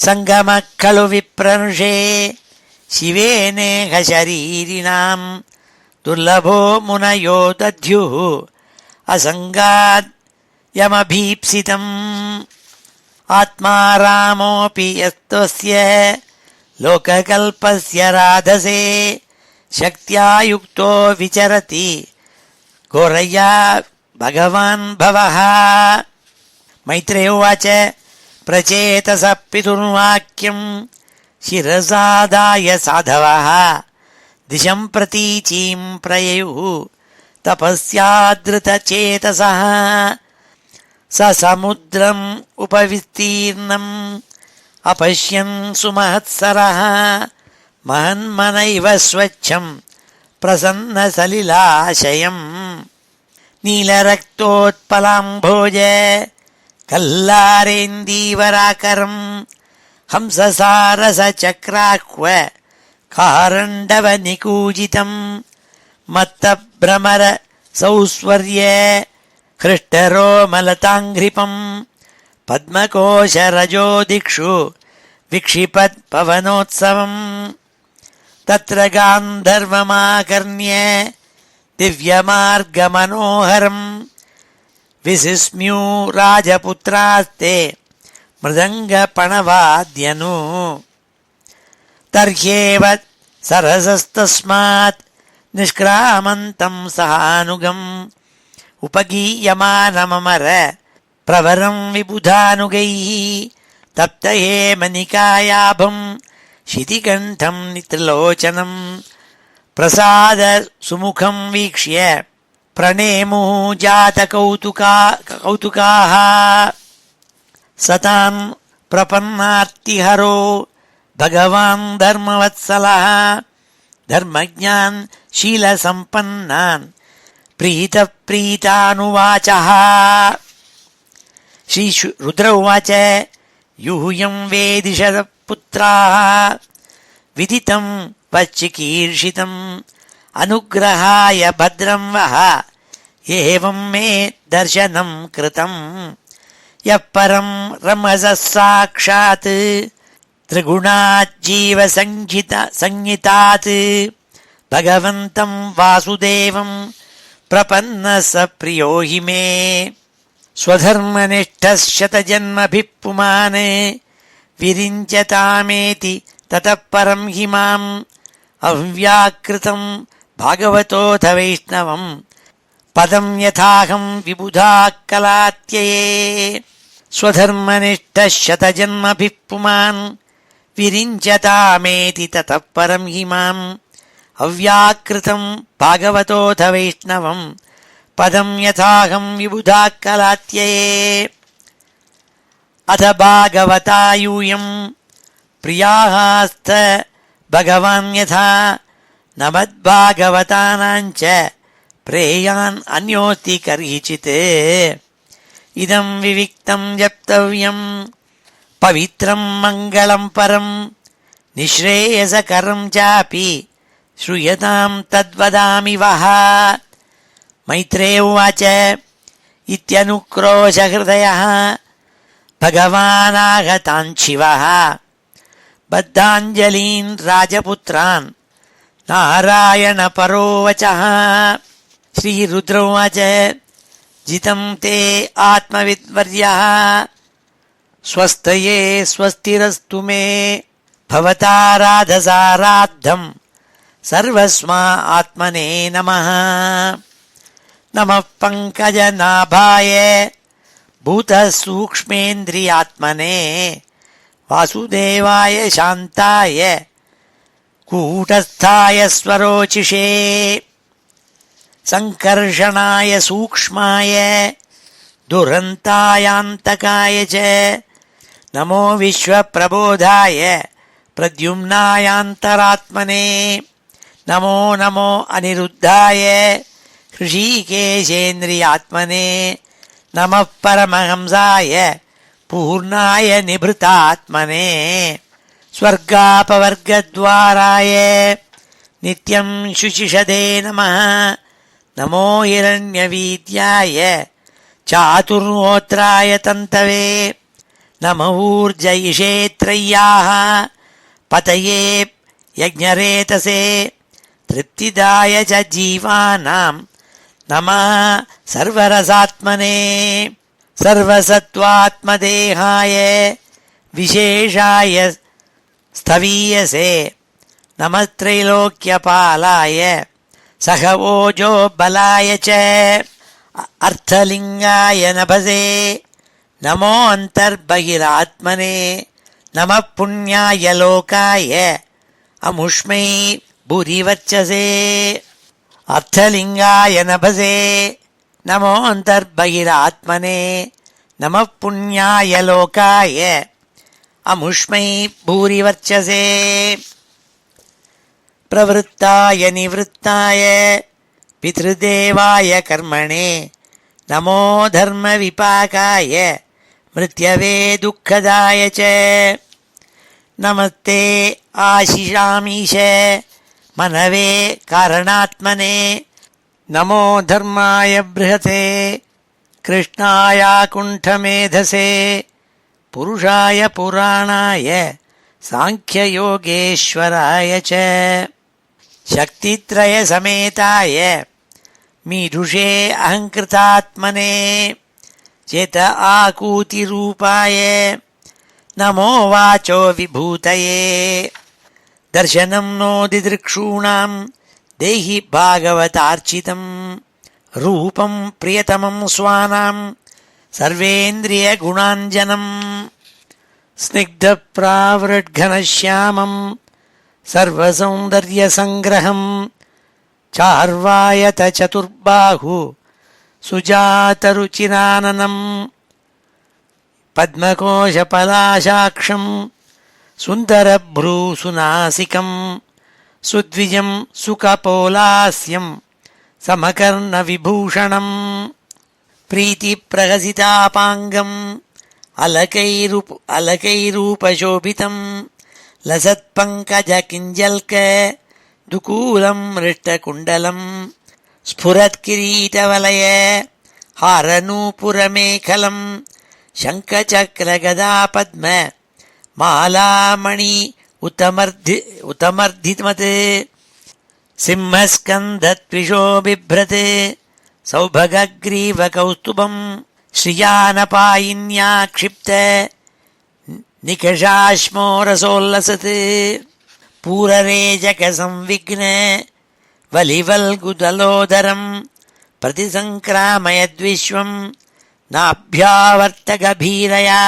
सङ्गमः खलु विप्रनुषे शिवेनेह शरीरिणां दुर्लभो मुनयो दद्युः असङ्गात् यमभीप्सितम् आत्मा रामोऽपि यस्तस्य लोककल्पस्य राधसे शक्त्या युक्तो विचरति घोरया भगवान् भवः मैत्रेय उवाच प्रचेतसः पितुर्वाक्यं शिरसादाय साधवः दिशं प्रतीचीं प्रययुः तपस्यादृतचेतसः स समुद्रम् उपविस्तीर्णम् अपश्यन् सुमहत्सरः महन्मनैव स्वच्छम् प्रसन्नसलिलाशयम् नीलरक्तोत्पलाम्भोज कल्लारेन्दीवराकरम् हंससारसचक्राह्व कारण्डवनिकूजितम् मत्तभ्रमर सौस्वर्य हृष्टरोमलताङ्घ्रिपम् पद्मकोशरजो दिक्षु विक्षिपत् पवनोत्सवम् तत्र गान्धर्वमाकर्ण्य दिव्यमार्गमनोहरम् विसिस्म्यु राजपुत्रास्ते मृदङ्गपणवाद्यनु तर्ह्येव सरसस्तस्मात् निष्क्रामन्तम् सहानुगम् उपगीयमानममर प्रवरम् विबुधानुगैः तप्तहेमनिकायाभम् शितिकण्ठम् त्रिलोचनम् प्रसाद सुमुखम् वीक्ष्य प्रणेमुः जातकौतुकाः सताम् प्रपन्नार्तिहरो भगवान् धर्मवत्सलः धर्मज्ञान् शीलसम्पन्नान् प्रीतानुवाचः श्रीरुद्र उवाच यूयं वेदिषपुत्राः विदितं वच्चिकीर्षितम् अनुग्रहाय भद्रं वः एवं मे दर्शनं कृतम् यः परं रमसः साक्षात् त्रिगुणाज्जीवसंज्ञितात् भगवन्तं वासुदेवं प्रपन्नः स प्रियो हि मे स्वधर्मनिष्ठः शतजन्मभिः पुमान् विरिञ्चतामेति ततः परं हि माम् अव्याकृतं भागवतोऽथ वैष्णवम् पदं यथाहं विबुधाः कलात्यये स्वधर्मनिष्ठः शतजन्मभिः पुमान् विरिञ्चतामेति ततः परं हि माम् अव्याकृतं भागवतोऽथ वैष्णवं पदं यथाहं विबुधाः कलात्यये अथ भागवता यूयं प्रियास्थ भगवान् यथा न मद्भागवतानाञ्च प्रेयान् अन्योति कर्हिचित् इदं विविक्तं जप्तव्यं पवित्रं मङ्गलं परं निःश्रेयसकरं चापि श्रूयतां तद्वदामि वः। मैत्रेय उवाच इत्यनुक्रोशहृदयः भगवानागतान् शिवः बद्धाञ्जलीन् राजपुत्रान् नारायणपरो वचः। श्रीरुद्र उवाच जितं ते आत्मविद्वर्यः स्वस्तये स्वस्तिरस्तु मे भवताराधसाराद्धं सर्वस्मा आत्मने नमः। नमः पङ्कजनाभाय भूतसूक्ष्मेन्द्रियात्मने वासुदेवाय शान्ताय कूटस्थाय स्वरोचिषे संकर्षणाय सूक्ष्माय दुरन्तायान्तकाय च नमो विश्वप्रबोधाय प्रद्युम्नायान्तरात्मने नमो नमो अनिरुद्धाय ऋषिकेशेन्द्रियात्मने नमः परमहंसाय पूर्णाय निभृतात्मने स्वर्गापवर्गद्वाराय नित्यं शुचिषदे नमः। नमो हिरण्यवीद्याय चातुर्होत्राय तन्तवे नम ऊर्जयिषे त्रय्याः पतये यज्ञरेतसे तृप्तिदाय च जीवानां नमः सर्वरसात्मने सर्वसत्त्वात्मदेहाय विशेषाय स्थवीयसे नमः त्रैलोक्यपालाय सहवोजो बलाय च अर्थलिङ्गाय नभसे नमो अन्तर्बहिरात्मने नमः पुण्याय लोकाय अमुष्मै भूरिवर्चसे अर्थलिङ्गाय नभसे नमो अन्तर्बहिरात्मने नमः पुण्याय लोकाय अमुष्मै भूरिवर्चसे प्रवृत्ताय निवृत्ताय पितृदेवाय कर्मणे नमो धर्मविपाकाय मृत्यवे दुःखदाय च नमस्ते आशिषामीश मनवे कारणात्मने नमो धर्माय बृहते कृष्णाय कुण्ठमेधसे पुरुषाय पुराणाय सांख्ययोगेश्वराय च शक्तित्रय समेताय मीढुषे अहङ्कृतात्मने चेत आकूतिरूपाय नमो वाचो विभूतये दर्शनं नो दिदृक्षूणां देहि भागवतार्चितं रूपं प्रियतमं स्वानां सर्वेन्द्रियगुणाञ्जनम् स्निग्धप्रावृड्घनश्यामं सर्वसौन्दर्यसङ्ग्रहं चार्वायत चतुर्बाहु सुजातरुचिराननम् पद्मकोशपलाशाक्षं सुन्दरभ्रूसुनासिकं सुद्विजं सुकपोलास्यं समकर्णविभूषणम् प्रीतिप्रहसितापाङ्गम् अलकैरूपशोभितं लसत्पङ्कजकिञ्जल्क दुकूलं मृष्टकुण्डलं स्फुरत्किरीटवलय हारनूपुरमेखलं शङ्खचक्रगदापद्म मालामणि उतमर्धिमत् सिंहस्कन्धत्विषो बिभ्रते सौभगग्रीवकौस्तुभं श्रियानपायिन्या क्षिप्त निकषाश्मो रसोल्लसत् पूररेजकसंविघ्न वलिवल्गुदलोदरं प्रतिसङ्क्रामयद्विश्वं नाभ्यावर्तगभीरया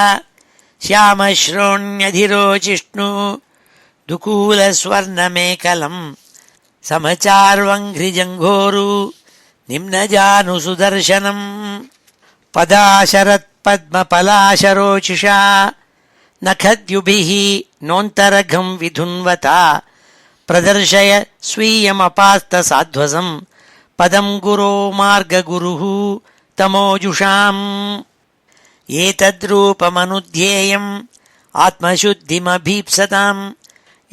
श्यामश्रोण्यधिरोचिष्णु दुकूलस्वर्णमेकलम् समचार्वङ्घ्रिजङ्घोरु निम्नजानुसुदर्शनम् पदाशरत्पद्मपलाशरोचिषा नखद्युभिः नोन्तरघम् विधुन्वता प्रदर्शय स्वीयमपास्तसाध्वसम् पदम् गुरो मार्गगुरुः तमोजुषाम् एतद्रूपमनुध्येयम् आत्मशुद्धिमभीप्सताम्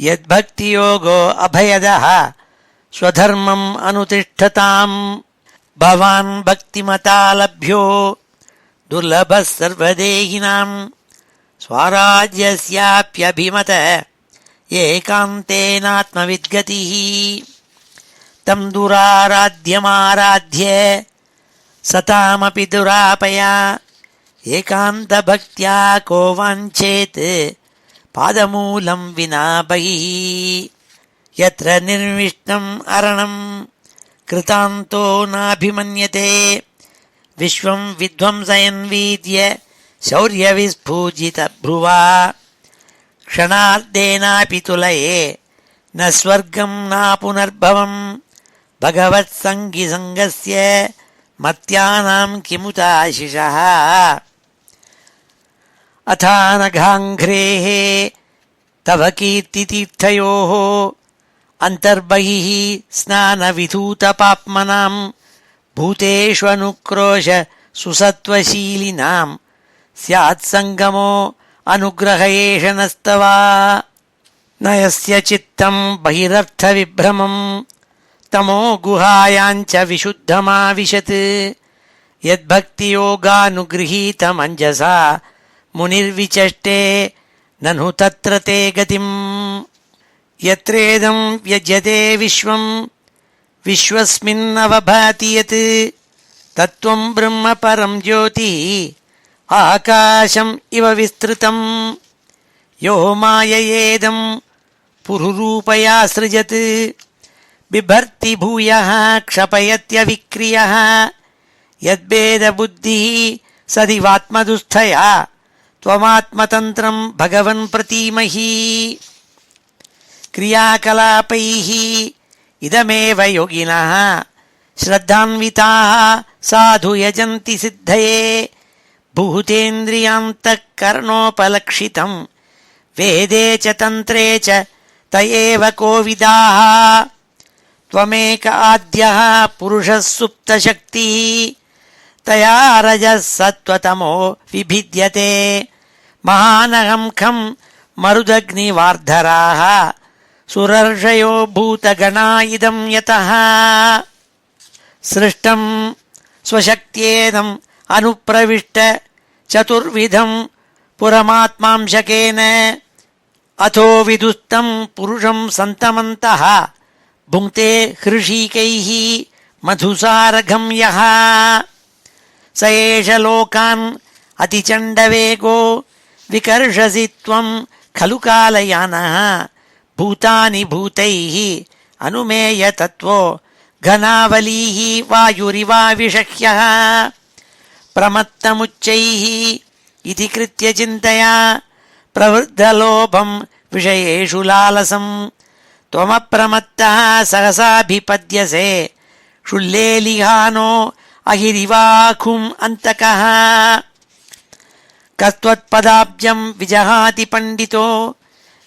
यद्भक्तियोगो अभयदः स्वधर्मम् अनुतिष्ठताम् भवान् भक्तिमता लभ्यो दुर्लभः सर्वदेहिनाम् स्वाराज्यस्याप्यभिमत एकान्तेनात्मविद्गतिः तम् दुराराध्यमाराध्य सतामपि दुरापया एकान्तभक्त्या को वाञ्छेत् पादमूलम् विना बहिः यत्र निर्विष्णम् अरणम् कृतान्तो नाभिमन्यते विश्वम् विध्वंसयन्वीद्य शौर्यविस्फूजितभ्रुवा क्षणार्धेनापि तुलये न स्वर्गम् न पुनर्भवम् भगवत्सङ्गिसङ्गस्य मर्त्यानाम् किमुताशिषः अथानघाङ्घ्रेः तव कीर्तितीर्थयोः अन्तर्बहिः स्नानविधूतपाप्मनाम् भूतेष्वनुक्रोश सुसत्त्वशीलिनाम् स्यात्सङ्गमो अनुग्रह एष नस्तवा न यस्य चित्तम् बहिरर्थविभ्रमम् तमो गुहायाञ्च विशुद्धमाविशत् यद्भक्तियोगानुगृहीतमञ्जसा मुनिर्विचष्टे ननु तत्र ते गतिम् यत्रेदम् व्यज्यते विश्वम् विश्वस्मिन्नवभाति यत् तत्त्वम् ब्रह्म परम् ज्योतिः आकाशम् इव विस्तृतम् यो माययेदम् पुरुरूपया सृजत् बिभर्ति भूयः क्षपयत्यविक्रियः यद्भेदबुद्धिः सदिवात्मदुःस्थया त्वमात्मतन्त्रम् भगवन् प्रतीमहि क्रियाकलापैः इदमेव योगिनः श्रद्धान्विताः साधु यजन्ति सिद्धये भूतेन्द्रियान्तःकरणोपलक्षितम् वेदे च तन्त्रे च त एव कोविदाः त्वमेक आद्यः पुरुषः सुप्तशक्तिः तया रजः सत्त्वतमो विभिद्यते महानहं खं मरुदग्निवार्धराः सुरर्षयो भूतगणा इदं यतः सृष्टं स्वशक्त्येदम् अनुप्रविष्ट चतुर्विधं पुरमात्मांशकेन अथो विदुस्तं पुरुषं सन्तमन्तः भुङ्क्ते हृषीकैः मधुसारघं यः स एष लोकान् अतिचण्डवेगो विकर्षसि त्वं खलु कालयानः भूतानि भूतैः अनुमेय तत्त्वो घनावलीः वायुरिवाविषह्यः प्रमत्तमुच्चैः इति कृत्य चिन्तया प्रवृद्धलोभं विषयेषु लालसम् त्वमप्रमत्तः सहसाभिपद्यसे शुल्लेलिहानो अहिरिवाखुम् अन्तकः कस्त्वत्पदाब्जं विजहाति पण्डितो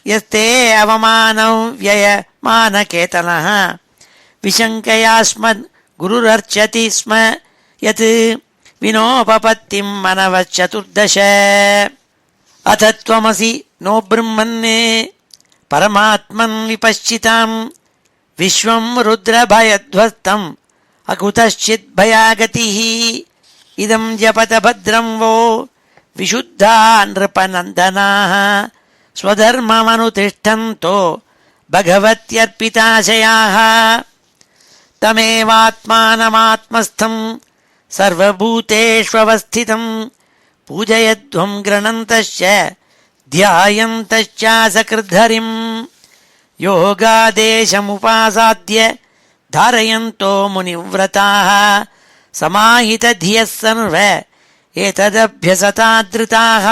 यस्ते अवमानौ व्ययमानकेतनः विशङ्कयास्मद् गुरुरर्चति स्म यत् विनोपपत्तिं मनवश्चतुर्दश अथ त्वमसि नो ब्रह्मन् परमात्मन् विपश्चिताम् विश्वं रुद्रभयध्वस्तम् अकुतश्चिद्भयागतिः इदं जपत भद्रं वो विशुद्धा नृपनन्दनाः स्वधर्ममनुतिष्ठन्तो भगवत्यर्पिताशयाः तमेवात्मानमात्मस्थं सर्वभूतेष्वस्थितं पूजयध्वं गृणन्तश्च ध्यायन्तश्चासकृद्धरिम् योगादेशमुपासाद्य धारयन्तो मुनिव्रताः समाहितधियः सर्व एतदभ्यसतादृताः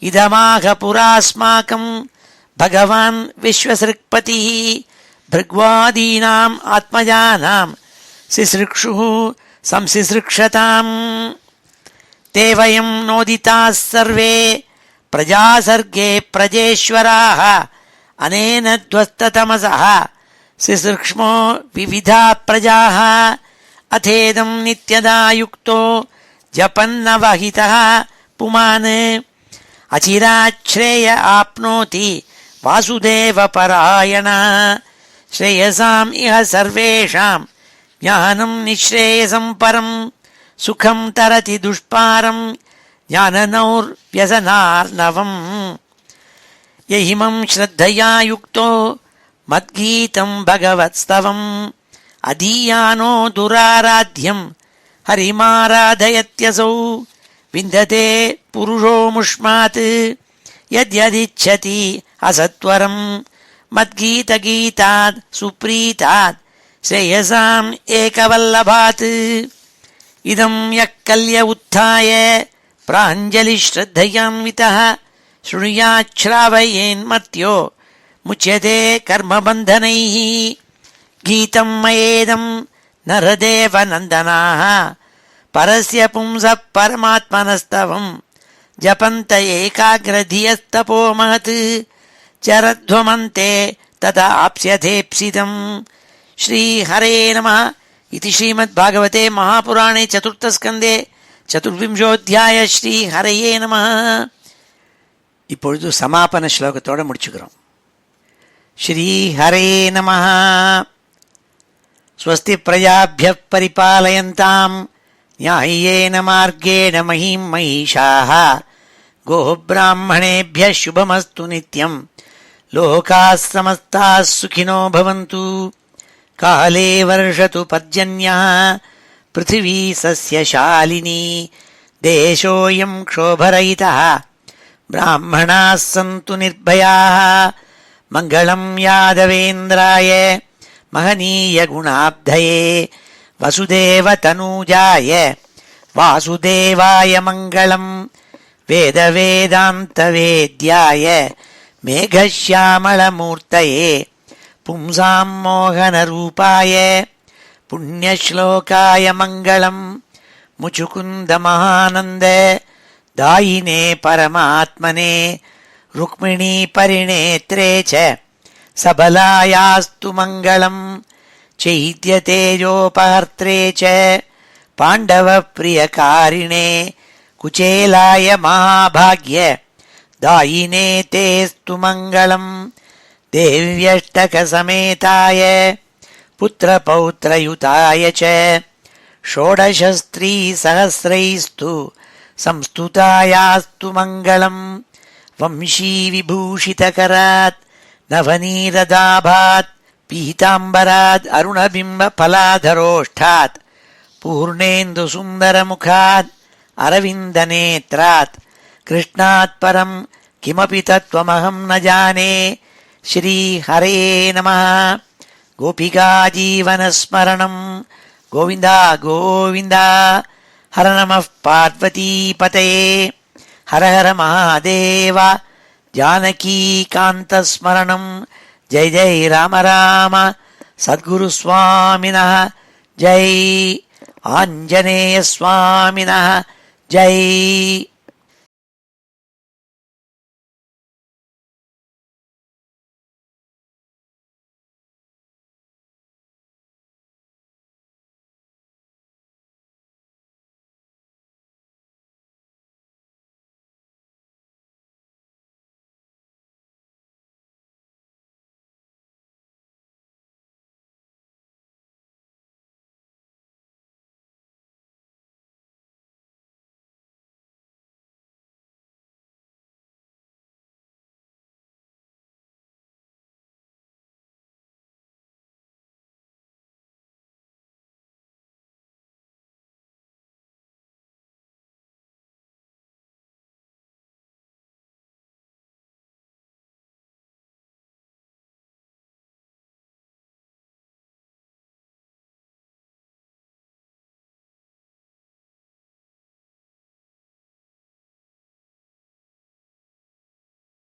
इदमाह पुरास्माकं भगवान् विश्वसृक्पतिः भृग्वादीनाम् आत्मजानां सिसृक्षुः संसिसृक्षताम् ते वयं नोदिताः सर्वे प्रजासर्गे प्रजेश्वराः अनेन ध्वस्ततमसः सिसृक्ष्मो विविधा प्रजाः अथेदं नित्यदा युक्तो जपन्नवहितः पुमान् अचिराच्छ्रेय आप्नोति वासुदेवपरायणः श्रेयसाम् इह सर्वेषां ज्ञानं निःश्रेयसं परं सुखं तरति दुष्पारं ज्ञाननौर्व्यसनार्णवम् यहिमं श्रद्धया युक्तो मद्गीतं भगवत्स्तवम् अधीयानो दुराराध्यं हरिमाराधयत्यसौ विन्दते पुरुषो मुष्मात् यद्यदिच्छति असत्वरं मद्गीतगीतात् सुप्रीतात् श्रेयसाम् एकवल्लभात् इदं यः कल्य उत्थाय प्राञ्जलिश्रद्धयान्वितः शृणुयाच्छ्रावयेन्मर्त्यो मुच्यते कर्मबन्धनैः गीतं मयेदं नरदेव नन्दनाः परस्य पुंसः परमात्मनस्तवं जपन्त एकाग्रधियस्तपो महत् चरध्वमन्ते तदा आप्स्यथेप्सितम् श्रीहरे नमः इति श्रीमद्भागवते महापुराणे चतुर्थस्कन्धे चतुर्विंशोऽध्याय श्रीहरये நமः. இப்பொழுது சமாபன ஸ்லோகத்தோட முடிச்சுக்கிறோம். ஸ்ரீஹரே நமः. ஸ்வஸ்தி பிரஜாभ्यः परिपालयन्ताम् न्याय्येन मार्गेण महीं महिषाः गोब्राह्मणेभ्यः शुभमस्तु नित्यम् लोकाः समस्ताः सुखिनो भवन्तु. काले वर्षतु पर्जन्यः पृथिवी सस्यशालिनी देशोऽयं क्षोभरहितः ब्राह्मणाः सन्तु निर्भयाः. मङ्गलं यादवेन्द्राय महनीय गुणाब्धये वसुदेवतनूजाय वासुदेवाय मङ्गलं वेदवेदान्तवेद्याय मेघश्यामलमूर्तये पुंसां मोहनरूपाय पुण्यश्लोकाय मङ्गलं मुचुकुन्दमहानन्द दायिने परमात्मने रुक्मिणी परिणेत्रे च सबलायास्तु मङ्गलं चैत्यतेजोपहर्त्रे च पाण्डवप्रियकारिणे कुचेलाय महाभाग्य दायिने तेस्तु मङ्गलं देव्यष्टकसमेताय पुत्रपौत्रयुताय च षोडशस्त्रीसहस्रैस्तु संस्तुतायास्तु मङ्गलं वंशीविभूषितकरात् नवनीरदाभात् पीताम्बरात् अरुणबिम्बफलाधरोष्ठात् पूर्णेन्दुसुन्दरमुखात् अरविन्दनेत्रात् कृष्णात् परं किमपि तत्त्वमहं न जाने. श्रीहरे नमः. गोपिकाजीवनस्मरणं गोविन्द गोविन्द. हर नमः पार्वतीपतये. हर हर महादेव. जानकीकान्तस्मरणं जय जय राम राम. सद्गुरुस्वामिनः जय. आञ्जनेयस्वामिनः जय.